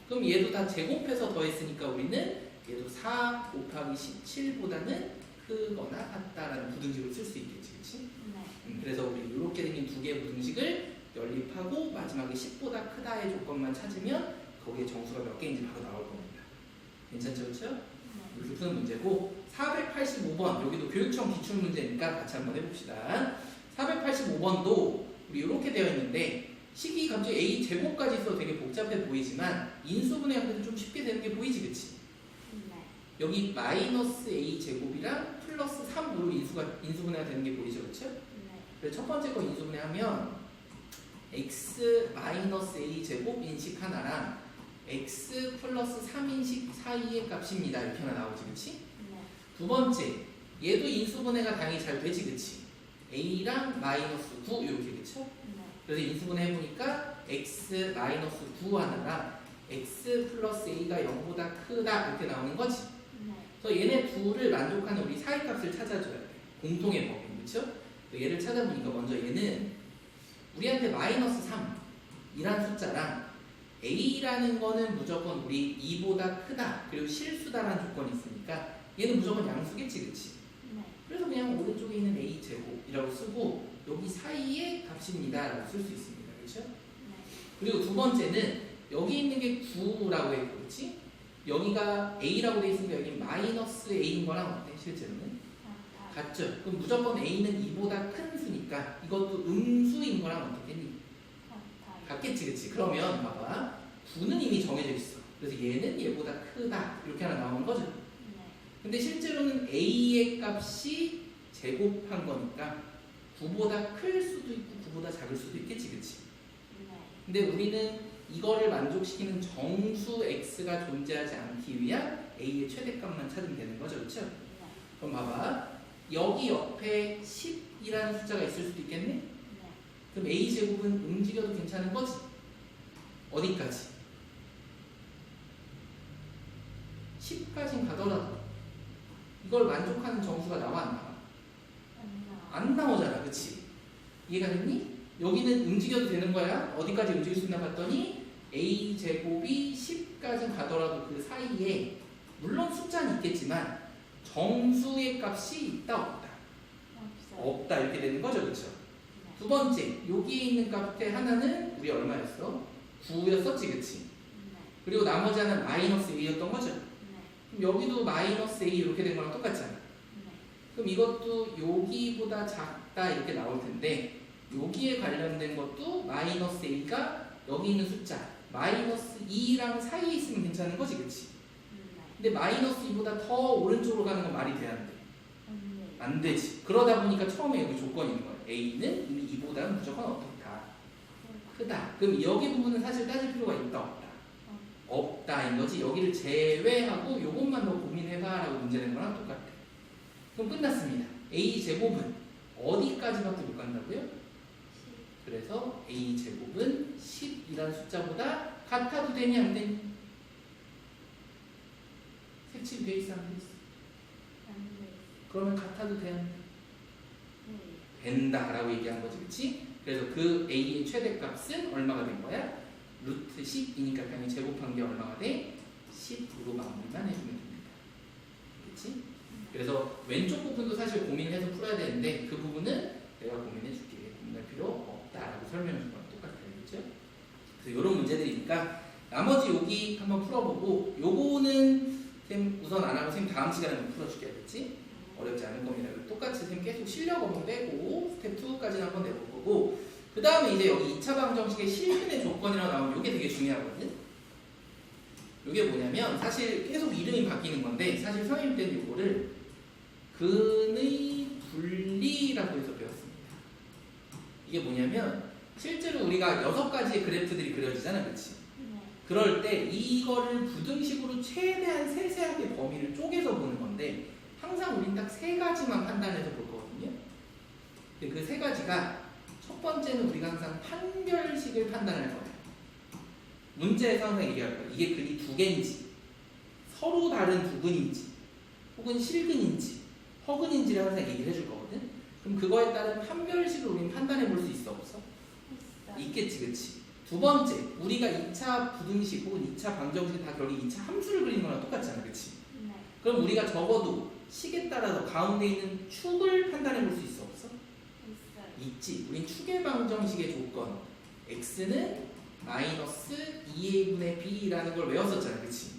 그럼 얘도 다 제곱해서 더했으니까 우리는 얘도 4 곱하기 17보다는 크거나 같다라는 부등식을 쓸 수 있겠지, 그렇지? 그래서 우리 이렇게 생긴 두 개의 부등식을 연립하고 마지막에 10보다 크다의 조건만 찾으면 거기에 정수가 몇 개인지 바로 나올 겁니다. 괜찮죠, 그렇죠? 이렇게 푸는 문제고, 485번 여기도 교육청 기출 문제니까 같이 한번 해봅시다. 485번도 우리 이렇게 되어 있는데 식이 갑자기 a 제곱까지 있어서 되게 복잡해 보이지만 인수분해할 때는 좀 쉽게 되는 게 보이지, 그치? 여기 마이너스 a 제곱이랑 플러스 3으로 인수분해가 되는 게 보이죠, 그렇죠? 그래서 첫 번째 거 인수분해하면 x 마이너스 a 제곱 인식 하나랑 x 플러스 3인식 사이의 값입니다. 이렇게 하나 나오지, 그치? 두 번째, 얘도 인수분해가 당연히 잘 되지, 그치? a랑 마이너스 9 이렇게, 그쵸? 그래서 인수분해 해보니까 x 마이너스 9 하나랑 x 플러스 a가 0보다 크다 이렇게 나오는 거지. 그래서 얘네 둘을 만족하는 우리 사이값을 찾아줘야 돼. 공통의 법인, 그쵸? 얘를 찾아보니까 먼저 얘는 우리한테 마이너스 3이란 숫자랑 a라는 거는 무조건 우리 2보다 크다 그리고 실수다라는 조건이 있으니까 얘는 무조건 양수겠지, 그치? 그래서 그냥 오른쪽에 있는 a 제곱이라고 쓰고 여기 사이의 값입니다 라고 쓸 수 있습니다, 그렇죠? 그리고 두 번째는 여기 있는 게 9라고 했고, 그렇지? 여기가 a라고 돼 있으니까 여기 마이너스 a인 거랑 어때? 실제로는 같죠? 그럼 무조건 a는 2보다 큰 수니까 이것도 음수인 거랑 어떻겠니? 같겠지, 그치? 그러면 봐봐, 9는 이미 정해져 있어. 그래서 얘는 얘보다 크다 이렇게 하나 나오는 거죠. 근데 실제로는 a의 값이 제곱한 거니까 9보다 클 수도 있고 9보다 작을 수도 있겠지, 그치? 근데 우리는 이거를 만족시키는 정수 x가 존재하지 않기 위한 a의 최대값만 찾으면 되는 거죠, 그렇죠? 그럼 봐봐, 여기 옆에 10이라는 숫자가 있을 수도 있겠네? 그럼 a 제곱은 움직여도 괜찮은 거지? 어디까지? 10까지 가더라도 이걸 만족하는 정수가 나와 안 나와? 안 나오잖아, 그치? 이해가 됐니? 여기는 움직여도 되는 거야. 어디까지 움직일 수 있나 봤더니 a 제곱이 10까지 가더라도 그 사이에 물론 숫자는 있겠지만 정수의 값이 있다 없다? 없다 이렇게 되는 거죠, 그렇죠? 두 번째, 여기에 있는 값의 하나는 우리 얼마였어? 9였었지, 그치? 그리고 나머지 하나는 마이너스 a였던 거죠? 그럼 여기도 마이너스 a 이렇게 된 거랑 똑같잖아. 그럼 이것도 여기보다 작다 이렇게 나올 텐데 여기에 관련된 것도 마이너스 a가 여기 있는 숫자 마이너스 2랑 사이에 있으면 괜찮은 거지, 그치? 근데 마이너스 2보다 더 오른쪽으로 가는 건 말이 돼, 안 돼? 안 되지. 그러다 보니까 처음에 여기 조건이 있는 거야. a는 이미 2보다는 무조건 어떻다? 크다. 그럼 여기 부분은 사실 따질 필요가 있다 없다? 없다인 거지. 여기를 제외하고 요것만 너 고민해봐 라고 문제 낸 거랑 똑같아. 그럼 끝났습니다. a 제곱은 어디까지밖에 못 간다고요? 그래서 a 제곱은 10이라는 숫자보다 같아도 되니 안 되니? 색칠이 돼 있어 안 돼 있어? 그러면 같아도 돼? 된다라고 얘기한 거지, 그치? 그래서 그 a의 최대값은 얼마가 된 거야? 루트 10이니까 당연히 제곱한 게 얼마가 돼? 10으로 마무리만 해주면 됩니다. 그치? 그래서 왼쪽 부분도 사실 고민해서 풀어야 되는데 그 부분은 내가 고민해 줄게. 고민할 필요 없다라고 설명해 준 거랑 똑같아요. 그렇죠? 그래서 이런 문제들이니까 나머지 여기 한번 풀어보고 요거는 쌤 우선 안 하고 쌤 다음 시간에 한번 풀어줄게. 알겠지? 어렵지 않을 겁니다. 똑같이 쌤 계속 실력 한번 빼고 스텝 2까지 한번 내볼 거고 그 다음에 이제 여기 2차 방정식의 실근의 조건이라고 나오면 이게 되게 중요하거든. 이게 뭐냐면 사실 계속 이름이 바뀌는 건데 사실 선생님 때는 이거를 근의 분리라고 해서 배웠습니다. 이게 뭐냐면 실제로 우리가 6가지의 그래프들이 그려지잖아, 그렇지? 그럴 때 이거를 부등식으로 최대한 세세하게 범위를 쪼개서 보는 건데 항상 우린 딱 3가지만 판단해서 볼 거거든요. 근데 그 3가지가 첫 번째는 우리가 항상 판별식을 판단할 거예요. 문제에서 항상 얘기할 거예요. 이게 근이 2개인지 서로 다른 부근인지 혹은 실근인지 허근인지를 항상 얘기를 해줄 거거든. 그럼 그거에 따른 판별식을 우리는 판단해 볼 수 있어 없어? 있겠지, 그치? 두 번째, 우리가 2차 부등식 혹은 2차 방정식 다 결국 2차 함수를 그리는 거랑 똑같잖아, 그치? 그럼 우리가 적어도 식에 따라서 가운데 있는 축을 판단해 볼 수 있어 없어? 있지. 우린 축의 방정식의 조건 x는 마이너스 2a분의 b라는 걸 외웠었잖아, 그치?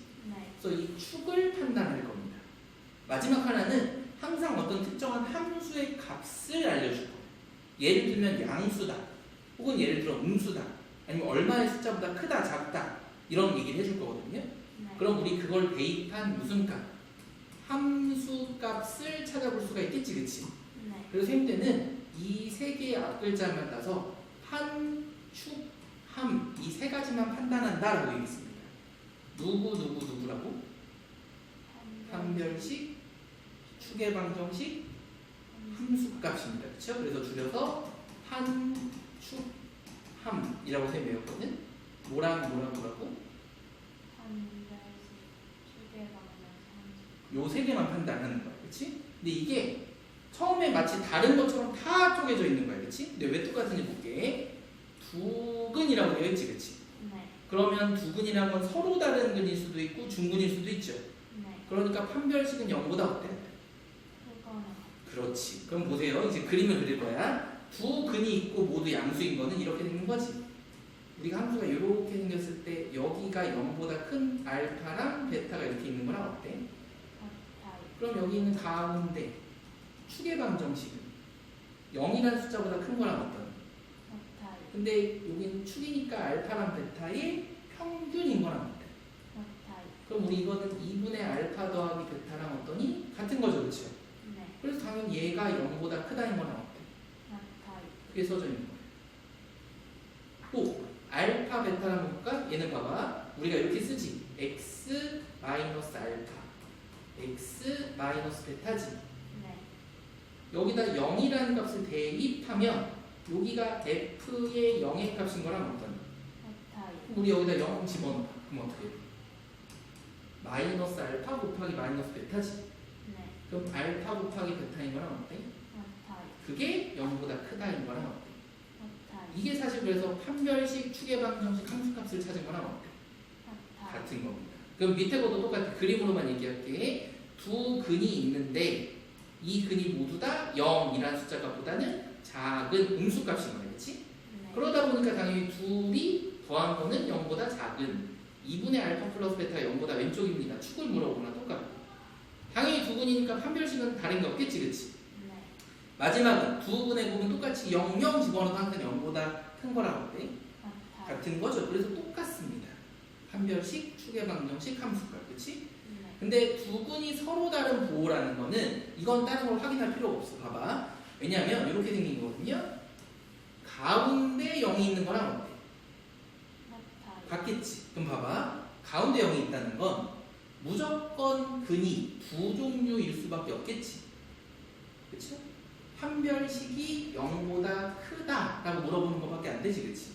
그래서 이 축을 판단할 겁니다. 마지막 하나는 항상 어떤 특정한 함수의 값을 알려줄 거예요. 예를 들면 양수다. 혹은 예를 들어 음수다, 아니면 얼마의 숫자보다 크다, 작다 이런 얘기를 해줄 거거든요. 그럼 우리 그걸 대입한 무슨 값? 함수 값을 찾아볼 수가 있겠지, 그치? 그래서 생 때는 이 세 개의 앞글자만 따서 한, 축, 함 이 세 가지만 판단한다라고 얘기했습니다. 누구라고? 판별식, 축의 방정식, 함수값입니다. 그렇죠? 그래서 줄여서 한, 축, 함이라고 쌤 외웠거든. 뭐라고? 요 세 개만 판단하는 거야, 그렇지? 근데 이게 처음에 마치 다른 것처럼 다 쪼개져 있는 거야, 그렇지? 근데 왜 똑같은지 볼게. 두근이라고 되어 있지, 그렇지? 그러면 두근이라는 건 서로 다른 근일 수도 있고 중근일 수도 있죠. 그러니까 판별식은 0보다 어때? 그렇지. 그럼 보세요. 이제 그림을 그릴 거야. 두 근이 있고 모두 양수인 거는 이렇게 되는 거지. 우리가 함수가 이렇게 생겼을 때 여기가 0보다 큰 알파랑 베타가 이렇게 있는 거랑 어때? 그럼 여기 있는 가운데 축의 방정식은 0이라는 숫자보다 큰 거랑 어떤? 근데 여기는 축이니까 알파랑 베타의 평균인 거랑 어때? 그럼 우리 이거는 2분의 알파 더하기 베타랑 어떠니? 같은 거죠, 그렇죠? 그래서 당연히 얘가 0보다 크다는 거랑 어때? 그게 써져 있는 거예요. 또 알파 베타랑 볼까? 얘는 봐봐. 우리가 이렇게 쓰지. x 마이너스 알파, x 마이너스 베타지. 여기다 0이라는 값을 대입하면 여기가 f의 0의 값인 거랑 어떤? 우리 여기다 0 집어넣어. 그럼 어떻게 돼? 마이너스 알파 곱하기 마이너스 베타지. 그럼 알파 곱하기 베타인 거랑 어때? 그게 0보다 크다인 거랑 어때? 이게 사실 그래서 판별식, 축의 방정식, 함수값을 찾은 거랑 어때? 같은 겁니다. 그럼 밑에 것도 똑같아. 그림으로만 얘기할게. 두 근이 있는데 이 근이 모두 다 0이라는 숫자값보다는 작은 음수값인 거예요, 그렇지? 그러다 보니까 당연히 둘이 더한 거는 0보다 작은 2분의 알파 플러스 베타가 0보다 왼쪽입니다. 축을 물어보거나 똑같고. 당연히 두 근이니까 판별식은 다른 게 없겠지, 그렇지? 마지막은 두 근의 곱은 똑같이 0, 0 집어넣어도 항상 0보다 큰 거랑 어때? 같은 거죠. 그래서 똑같습니다. 판별식, 축의 방정식, 함수값, 그렇지? 근데 두 근이 서로 다른 부호라는 거는 이건 다른 걸 확인할 필요가 없어. 봐봐. 왜냐하면 이렇게 생긴 거거든요. 가운데 0이 있는 거랑 어때? 같겠지. 그럼 봐봐. 가운데 0이 있다는 건 무조건 근이 두 종류일 수밖에 없겠지. 그렇죠? 판별식이 0보다 크다라고 물어보는 것밖에 안 되지, 그렇지?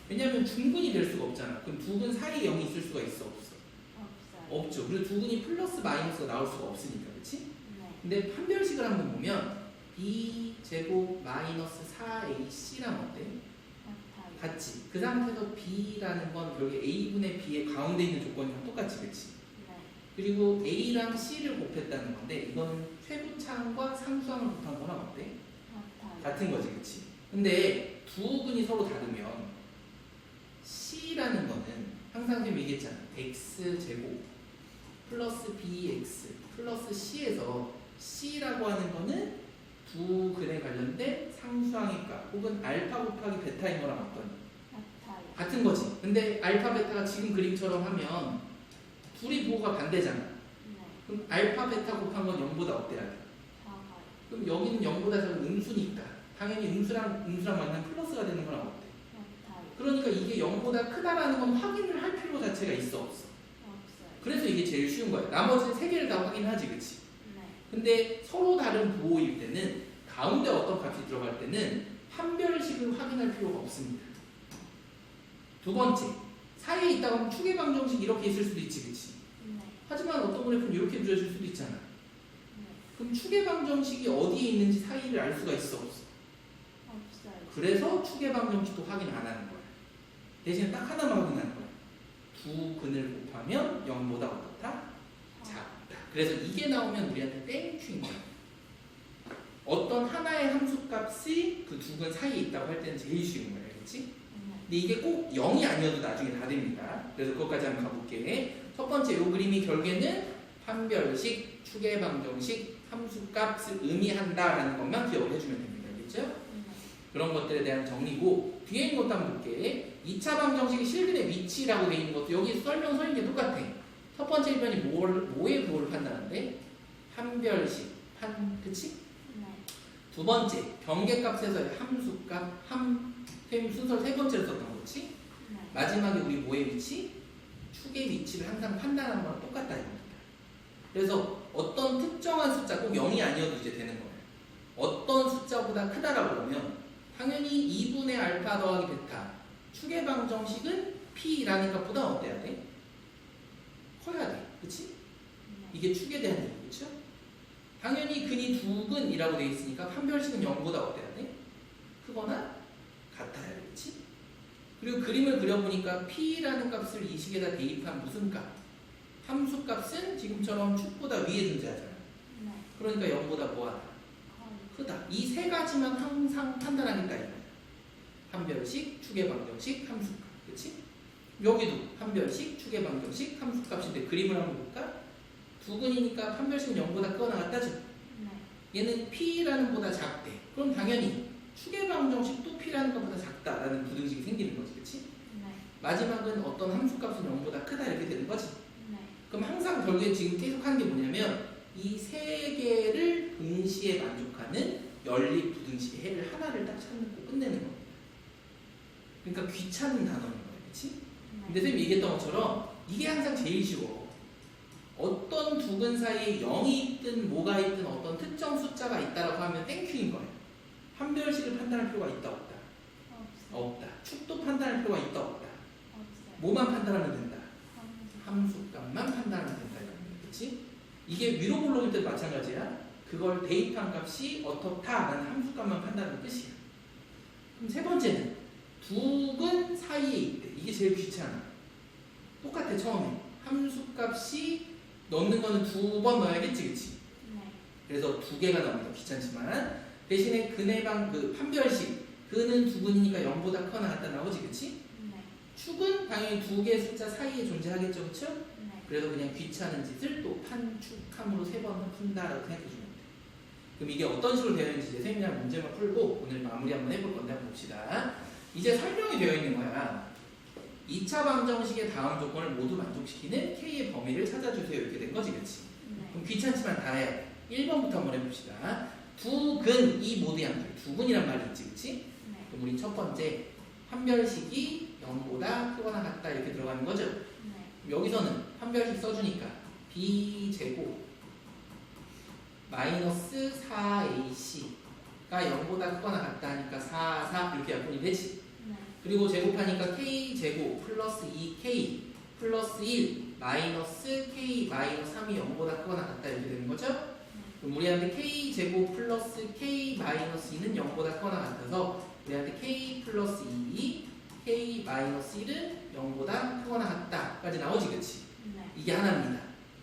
왜냐하면 중근이 될 수가 없잖아. 그럼 두 근 사이에 0이 있을 수가 있어, 없어? 없죠. 그리고 두 근이 플러스 마이너스가 나올 수가 없으니까, 그렇지? 근데 판별식을 한번 보면 b 제곱 마이너스 4ac랑 어때? 같지. 그 상태에서 b라는 건 결국에 a분의 b의 가운데 있는 조건이랑 똑같이, 그렇지? 그리고 a랑 c를 곱했다는 건데 이거는 최고차항과 상수항을 곱한 거랑 어때? 같은 거지, 그렇지? 근데 두 근이 서로 다르면 c라는 거는 항상 좀 얘기했잖아. x 제곱 플러스 bx 플러스 c에서 c라고 하는 거는 두 근에 관련된 상수항의 값 혹은 알파 곱하기 베타인 거랑 어떤? 같은 거지. 근데 알파 베타가 지금 그림처럼 하면 둘이 부호가 반대잖아. 그럼 알파 베타 곱한 건 0보다 어때야 돼? 그럼 여기는 0보다 작은 음수니까 당연히 음수랑 만나면 플러스가 되는 거랑 어때? 그러니까 이게 0보다 크다라는 건 확인을 할 필요 자체가 있어, 없어? 그래서 이게 제일 쉬운 거야. 나머지는 세 개를 다 확인하지, 그치? 근데 서로 다른 부호일 때는 가운데 어떤 값이 들어갈 때는 판별식을 확인할 필요가 없습니다. 두 번째, 사이에 있다고 하면 축의 방정식 이렇게 있을 수도 있지, 그치? 하지만 어떤 그래프는 이렇게 그려질 수도 있잖아. 그럼 축의 방정식이 어디에 있는지 사이를 알 수가 있어, 없어? 그래서 축의 방정식도 확인 안 하는 거야. 대신에 딱 하나만 확인하는 거야. 두 근을 곱하면 0보다 어떻다? 작다. 그래서 이게 나오면 우리한테 땡큐인 거야. 어떤 하나의 함수값이 그 두 근 사이에 있다고 할 때는 제일 쉬운 거야, 그렇지? 근데 이게 꼭 0이 아니어도 나중에 다 됩니다. 그래서 그것까지 한번 가볼게. 첫 번째 이 그림이 결국에는 판별식, 축의 방정식, 함수값을 의미한다라는 것만 기억을 해주면 됩니다. 알겠죠? 그런 것들에 대한 정리고 뒤에 있는 것도 한번 볼게. 2차 방정식이 실근의 위치라고 되어 있는 것도 여기 설명 서 있는 게 똑같아. 첫 번째 일변이 뭐의 부호를 판단하는데? 판별식. 그치? 네. 두 번째, 경계값에서의 함수값, 순서를 세 번째로 썼던 거지? 네. 마지막에 우리 뭐의 위치? 축의 위치를 항상 판단하는 거랑 똑같다 이겁니다. 그래서 어떤 특정한 숫자, 꼭 0이 아니어도 이제 되는 거예요. 어떤 숫자보다 크다라고 하면 당연히 2분의 알파 더하기 베타 축의 방정식은 P라는 값보다 어때야 돼? 커야 돼. 그치? 네. 이게 축에 대한 얘기, 그쵸? 당연히 근이 두근이라고 되어 있으니까 판별식은 0보다 어때야 돼? 크거나 같아야 돼. 그치? 그리고 그림을 그려보니까 P라는 값을 이 식에다 대입한 무슨 값? 함수 값은 지금처럼 축보다 위에 존재하잖아. 네. 그러니까 0보다 뭐하다? 크다. 이 세 가지만 항상 판단하겠다 이거야. 판별식, 축의 방정식, 함수값. 그치? 여기도 판별식, 축의 방정식, 함수값인데 그림을 한번 볼까? 두근이니까 판별식은 0보다 크거나 같다죠? 네. 얘는 P라는 보다 작대. 그럼 당연히 축의 방정식도 P라는 것보다 작다라는 부등식이 생기는 거지. 그치? 네. 마지막은 어떤 함수값은 0보다 크다 이렇게 되는 거지. 네. 그럼 항상 결국에 지금 계속 하는 게 뭐냐면 이 세 개를 동시에 만족하는 연립 부등식의 해를 하나를 딱 찾고 끝내는 겁니다. 그러니까 귀찮은 단어인 거예요. 그치? 근데 선생님이 얘기했던 것처럼 이게 항상 제일 쉬워. 어떤 두근 사이에 0이 있든 뭐가 있든 어떤 특정 숫자가 있다라고 하면 땡큐인 거예요. 판별식을 판단할 필요가 있다 없다? 없다. 축도 판단할 필요가 있다 없다? 없어요. 뭐만 판단하면 된다? 함수. 함수값만 판단하면 된다. 그렇지? 이게 위로 볼록일 때도 마찬가지야. 그걸 대입한 값이 어떻다라는 함수값만 판단하면 끝이야. 그럼 세 번째는 두근 사이에 있대. 이게 제일 귀찮아. 똑같아 처음에. 함수값이 넣는 거는 두 번 넣어야겠지, 그치? 네. 그래서 두 개가 나오면 더 귀찮지만 대신에 근해방 그 판별식 근은 두근이니까 0보다 크거나 같다 나오지, 그치? 네. 축은 당연히 두 개의 숫자 사이에 존재하겠죠, 그쵸? 네. 그래서 그냥 귀찮은 짓을 또 판축함으로 세 번 푼다라고 생각해주면 돼. 그럼 이게 어떤 식으로 되어 있는지 이제 세미나 문제만 풀고 오늘 마무리 한번 해볼 건데 한번 봅시다. 이제 설명이 되어 있는 거야. 2차 방정식의 다음 조건을 모두 만족시키는 K의 범위를 찾아주세요. 이렇게 된 거지, 그치? 네. 그럼 귀찮지만 다 해야 돼. 1번부터 한번 해봅시다. 두근, 이 모두 양들. 두근이란 말이 있지, 그치? 네. 그럼 우리 첫 번째, 판별식이 0보다 크거나 같다 이렇게 들어가는 거죠? 네. 여기서는 판별식 써주니까 B제곱 마이너스 4AC가 0보다 크거나 같다 하니까 4, 4 이렇게 약분이 되지. 네. 그리고 제곱하니까 K제곱 플러스 2K 플러스 1 마이너스 K 마이너스 3이 0보다 크거나 같다 이렇게 되는 거죠? 그럼 우리한테 K제곱 플러스 K 마이너스 2는 0보다 크거나 같아서 우리한테 K 플러스 2 K 마이너스 1은 0보다 크거나 같다까지 나오지, 그치? 네. 이게 하나입니다.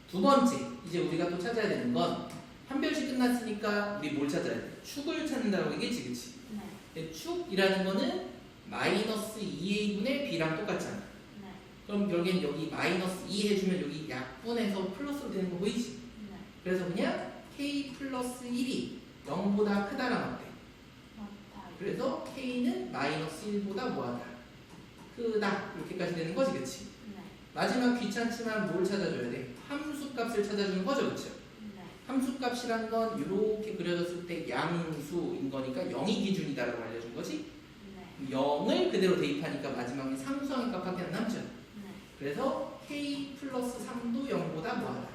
두 번째, 이제 우리가 또 찾아야 되는 건 판별식 끝났으니까 우리 뭘 찾아야 돼? 축을 찾는다라고 얘기했지, 그치? 네. 근데 축이라는 거는 마이너스 2a분의 b랑 똑같잖아. 네. 그럼 결국엔 여기 마이너스 2 해주면 여기 약분해서 플러스로 되는 거 보이지? 네. 그래서 그냥 k 플러스 1이 0보다 크다랑 어때? 맞다. 그래서 k는 마이너스 1보다 뭐하다? 크다. 이렇게까지 되는 거지, 그치? 네. 마지막 귀찮지만 뭘 찾아줘야 돼? 함수값을 찾아주는 거죠, 그쵸? 네. 함수값이란 건 이렇게 그려졌을 때 양수인 거니까 0이 기준이다라고 알려준 거지? 네. 0을 그대로 대입하니까 마지막에 상수항의 값밖에 안 남죠? 네. 그래서 k 플러스 3도 0보다 뭐하다?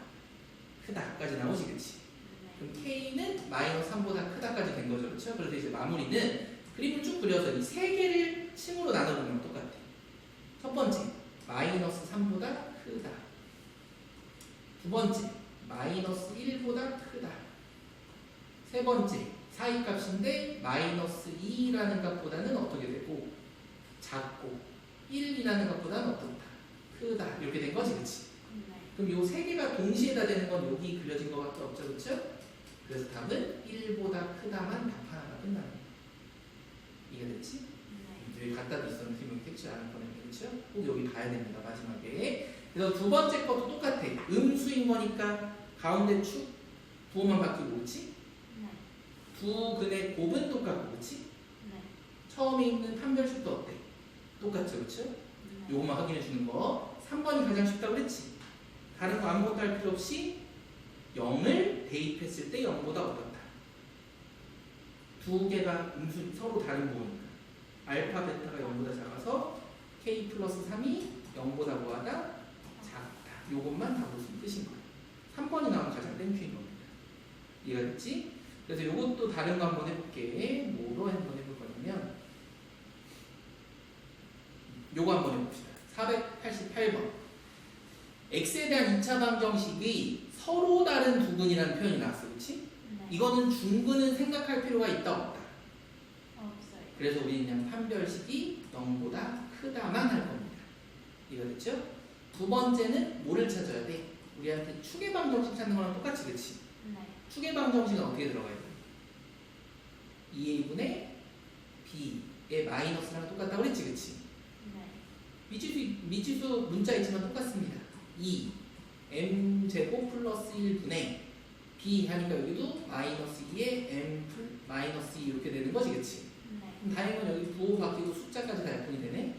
크다까지 나오지, 그치? 네. 그럼 k는 마이너스 3보다 크다까지 된 거죠, 그렇죠? 그래서 이제 마무리는 그림을 쭉 그려서 이 세 개를 층으로 나눠보면 똑같아. 첫 번째, 마이너스 3보다 크다. 두 번째, 마이너스 1보다 크다. 세 번째, 사이값인데 마이너스 2라는 값보다는 어떻게 되고 작고 1이라는 값보다는 어떻다? 크다. 이렇게 된 거지, 그치? 네. 그럼 요 세 개가 동시에 다 되는 건 여기 그려진 것밖에 없죠, 그렇죠? 그래서 답은 1보다 크다만 답 하나가 끝나는 거야. 이해됐지? 네. 여기 갖다 뒀으면 기분 택시 않을 뻔했는데, 그렇죠? 꼭 여기 봐야 됩니다, 마지막에. 그래서 두 번째 것도 똑같아. 음수인 거니까 가운데 축 부호만 바뀌고, 그렇지? 네. 두 근의 곱은 똑같고, 그렇지? 네. 처음에 있는 판별식도 어때? 똑같죠, 그렇죠? 네. 요것만 확인해 주는 거. 3번이 가장 쉽다고 그랬지. 다른 거 아무것도 할 필요 없이 0을 대입했을 때 0보다 어떻다. 두 개가 음수 서로 다른 부분이니까. 알파, 베타가 0보다 작아서 k 플러스 3이 0보다 뭐하다? 작다. 요것만 다 무슨 뜻인 거예요. 3번이 나오면 가장 땡큐인 겁니다. 이해가 됐지? 그래서 요것도 다른 거 한번 해볼게. 뭐로 한번 해볼 거냐면 요거 한번 해봅시다. 488번. x에 대한 2차 방정식이 서로 다른 두근이라는 표현이 나왔어. 그렇지? 네. 이거는 중근은 생각할 필요가 있다 없다. 없어요. 그래서 우리는 그냥 판별식이 0보다 크다만 할 겁니다. 이거 됐죠? 두 번째는 뭐를 찾아야 돼? 우리한테 추계 방정식 찾는 거랑 똑같이 그렇지? 네. 추계 방정식은 어떻게 들어가야 돼? 2a분의 b의 마이너스랑 똑같다고 그랬지? 그렇지? 네. 미지수 문자 있지만 똑같습니다. 2 m제곱 플러스 1분의 b 하니까 여기도 마이너스 2에 m 마이너스 2 이렇게 되는 거지, 그치? 네. 그럼 다행은 여기 부호 바뀌고 숫자까지 다 약분이 되네? 네.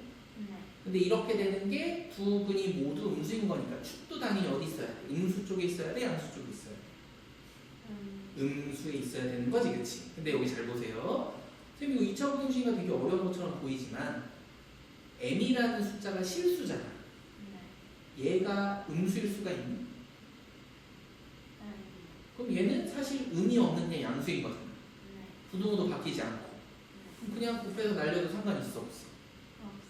근데 이렇게 되는 게 두 근이 모두 음수인 거니까 축도 당연히 어디 있어야 돼? 음수 쪽에 있어야 돼? 양수 쪽에 있어야 돼? 음수에 있어야 되는 거지, 그치? 근데 여기 잘 보세요. 선생님 이거 2차 방정식이 되게 어려운 것처럼 보이지만 m이라는 숫자가 실수잖아. 네. 얘가 음수일 수가 있니? 네. 그럼 얘는 사실 의미 없는 얘 양수인 거잖아. 네. 부등호도 바뀌지 않고. 그럼 그냥 곱해서 날려도 상관이 있어 없어? 없어요.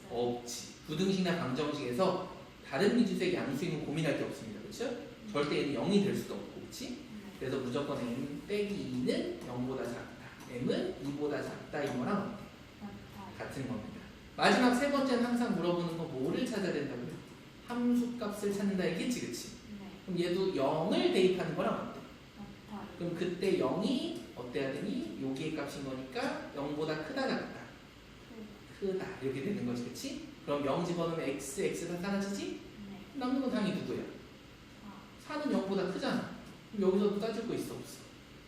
없지. 부등식이나 방정식에서 다른 미지수의 양수임은 고민할 게 없습니다. 그렇죠? 절대 얘는 0이 될 수도 없고. 그렇지? 네. 그래서 무조건 m 빼기 2는 0보다 작다. m은 2보다 작다. 이거랑 어때? 같아요. 같은 겁니다. 마지막 세 번째는 항상 물어보는 거 뭐를 찾아야 된다고요? 함수값을 찾는다 얘기했지, 그치? 네. 그럼 얘도 0을 대입하는 거랑 어때? 같아요. 그럼 그때 0이 어때야 되니? 여기의 값인 거니까 0보다 크다 작다? 크다 이렇게 되는 거지, 그치? 그럼 0 집어넣으면 x, x가 사라지지? 네. 남는 건 당연히 누구야? 4는 0보다 크잖아. 그럼 여기서도 따질 거 있어 없어?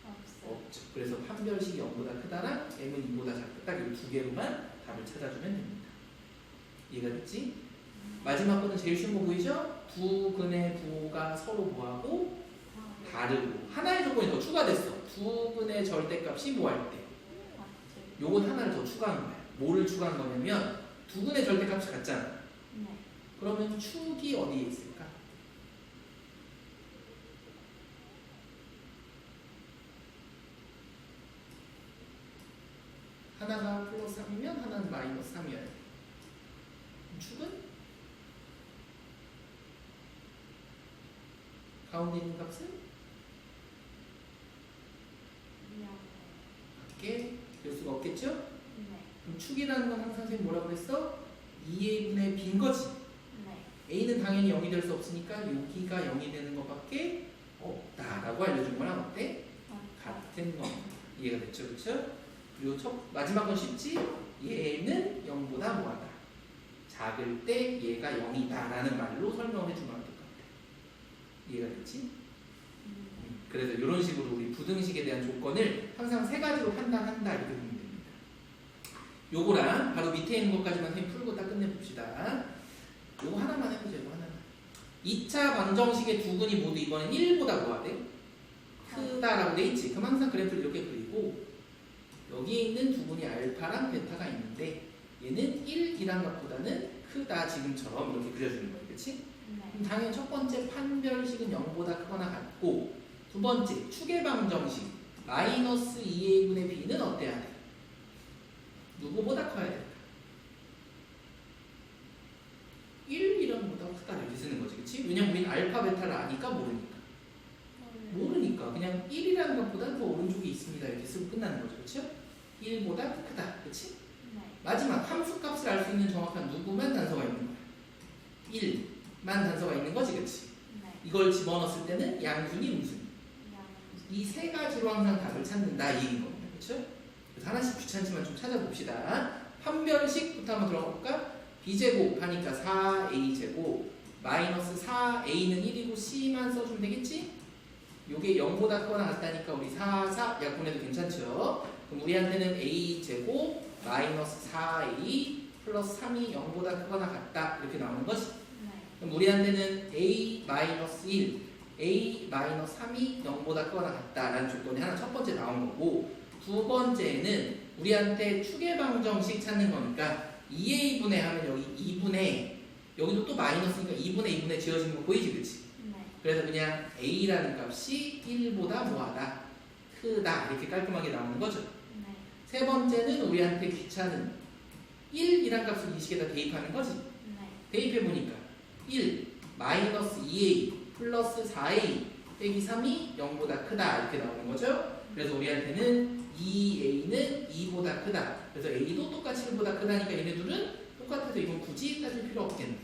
없어요. 없죠. 그래서 판별식이 0보다 크다랑 m은 2보다 작다. 딱 이 두 개로만 답을 찾아주면 됩니다. 이해가 됐지? 마지막 거는 제일 쉬운 거 보이죠? 두 근의 부호가 서로 뭐하고 다르고 하나의 조건이 더 추가됐어. 두 근의 절대값이 뭐 할 때? 요건 하나를 더 추가한 거야. 뭐를 추가한 거냐면 두 근의 절대값이 같잖아. 네. 그러면 축이 어디에 있을까? 하나가 플러스 3이면 하나는 마이너스 3이어야 돼. 축은? 가운데 있는 값은? 밖에 될 수가 없겠죠? 네. 그럼 축이라는 건 항상 선생님 뭐라고 그랬어? 2a분의 b인 거지. 네. a는 당연히 0이 될 수 없으니까 여기가 0이 되는 것밖에 없다라고 알려준 거랑 어때? 같은 겁니다. 이해가 됐죠? 그렇죠? 그리고 마지막 건 쉽지? 얘는 0보다 뭐하다? 작을 때 얘가 0이다 라는 말로 설명해 주면 될 것 같아. 이해가 됐지? 그래서 이런 식으로 우리 부등식에 대한 조건을 항상 세 가지로 판단한다 이렇게 보면 됩니다. 요거랑 바로 밑에 있는 것까지만 선생님 풀고 딱 끝내봅시다. 요거 하나만 해보세요. 이거 하나만. 2차 방정식의 두 근이 모두 이번엔 1보다 뭐하대? 크다라고 돼 있지. 그럼 항상 그래프를 이렇게 그리고 여기에 있는 두 분이 알파랑 베타가 있는데 얘는 1이란 것보다는 크다 지금처럼 이렇게 그려주는 거예요. 그렇지? 그럼 당연히 첫 번째 판별식은 0보다 크거나 같고 두 번째 추계 방정식 마이너스 2a분의 b는 어때야 돼? 누구보다 커야 될까? 1이란 보다 크다 이렇게 쓰는 거지. 그렇지? 왜냐면 우리는 알파 베타를 아니까 모르니까 그냥 1이라는 것보다 더 오른쪽에 있습니다 이렇게 쓰고 끝나는 거죠. 그렇죠? 1보다 크다. 그렇지? 네. 마지막 함수값을 알 수 있는 정확한 누구만 단서가 있는 거야? 1만 단서가 있는 거지. 그렇지? 네. 이걸 집어넣었을 때는 양순이 음순 양. 이 세 가지로 항상 답을 찾는다 이 얘기인 겁니다. 그렇죠? 그래서 하나씩 귀찮지만 좀 찾아봅시다. 판별식부터 한번 들어가 볼까? b제곱 하니까 4a제곱 마이너스 4a는 1이고 c만 써주면 되겠지? 요게 0보다 크거나 같다니까 우리 4, 4 약분해도 괜찮죠? 그럼 우리한테는 a제곱 마이너스 4a 플러스 3이 0보다 크거나 같다 이렇게 나오는 거지. 네. 그럼 우리한테는 a 마이너스 1, a 마이너스 3이 0보다 크거나 같다라는 조건이 하나 첫 번째 나온 거고, 두 번째는 우리한테 추계방정식 찾는 거니까 2a분의 하면 여기 2분의, 여기도 또 마이너스니까 2분의 지어지는 거 보이지, 그치? 네. 그래서 그냥 a라는 값이 1보다 뭐하다? 크다 이렇게 깔끔하게 나오는 거죠. 네. 세 번째는 우리한테 귀찮은 1이란 값을 이 식에다 대입하는 거지. 네. 대입해보니까 1 마이너스 2a 플러스 4a 빼기 3이 0보다 크다 이렇게 나오는 거죠. 그래서 우리한테는 2a는 2보다 크다. 그래서 a도 똑같이 1보다 크다니까 얘네 둘은 똑같아서 이건 굳이 따질 필요 없겠네.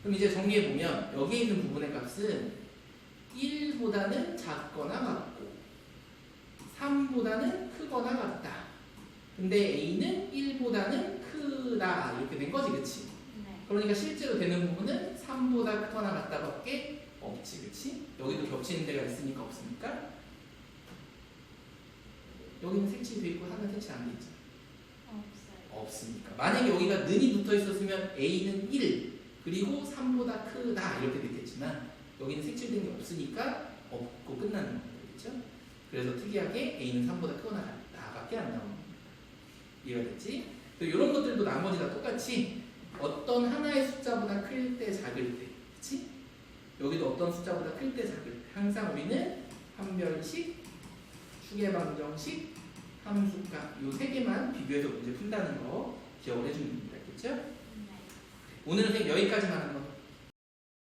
그럼 이제 정리해보면 여기에 있는 부분의 값은 1보다는 작거나 같고 3보다는 크거나 같다. 근데 a는 1보다는 크다 이렇게 된 거지, 그치? 네. 그러니까 실제로 되는 부분은 3보다 크거나 같다밖에 없지, 그치? 여기도 겹치는 데가 있으니까 없으니까. 여기는 색칠돼 있고 하나 색칠 안 돼 있잖아. 없어요. 없으니까. 만약에 여기가 는이 붙어 있었으면 a는 1 그리고 3보다 크다 이렇게 됐겠지만 여기는 색칠된 게 없으니까 없고 끝나는 거겠죠. 그래서 특이하게 a는 3보다 크거나 같다밖에 안 나오는 거예요. 이해가 됐지? 또 이런 것들도 나머지 다 똑같이 어떤 하나의 숫자보다 클 때 작을 때, 그치? 여기도 어떤 숫자보다 클 때 작을 때 항상 우리는 판별식, 추계방정식, 함수값 이 세 개만 비교해서 문제 푼다는 거 기억을 해주면 됩니다. 알겠죠? 네. 오늘은 그냥 여기까지만 한번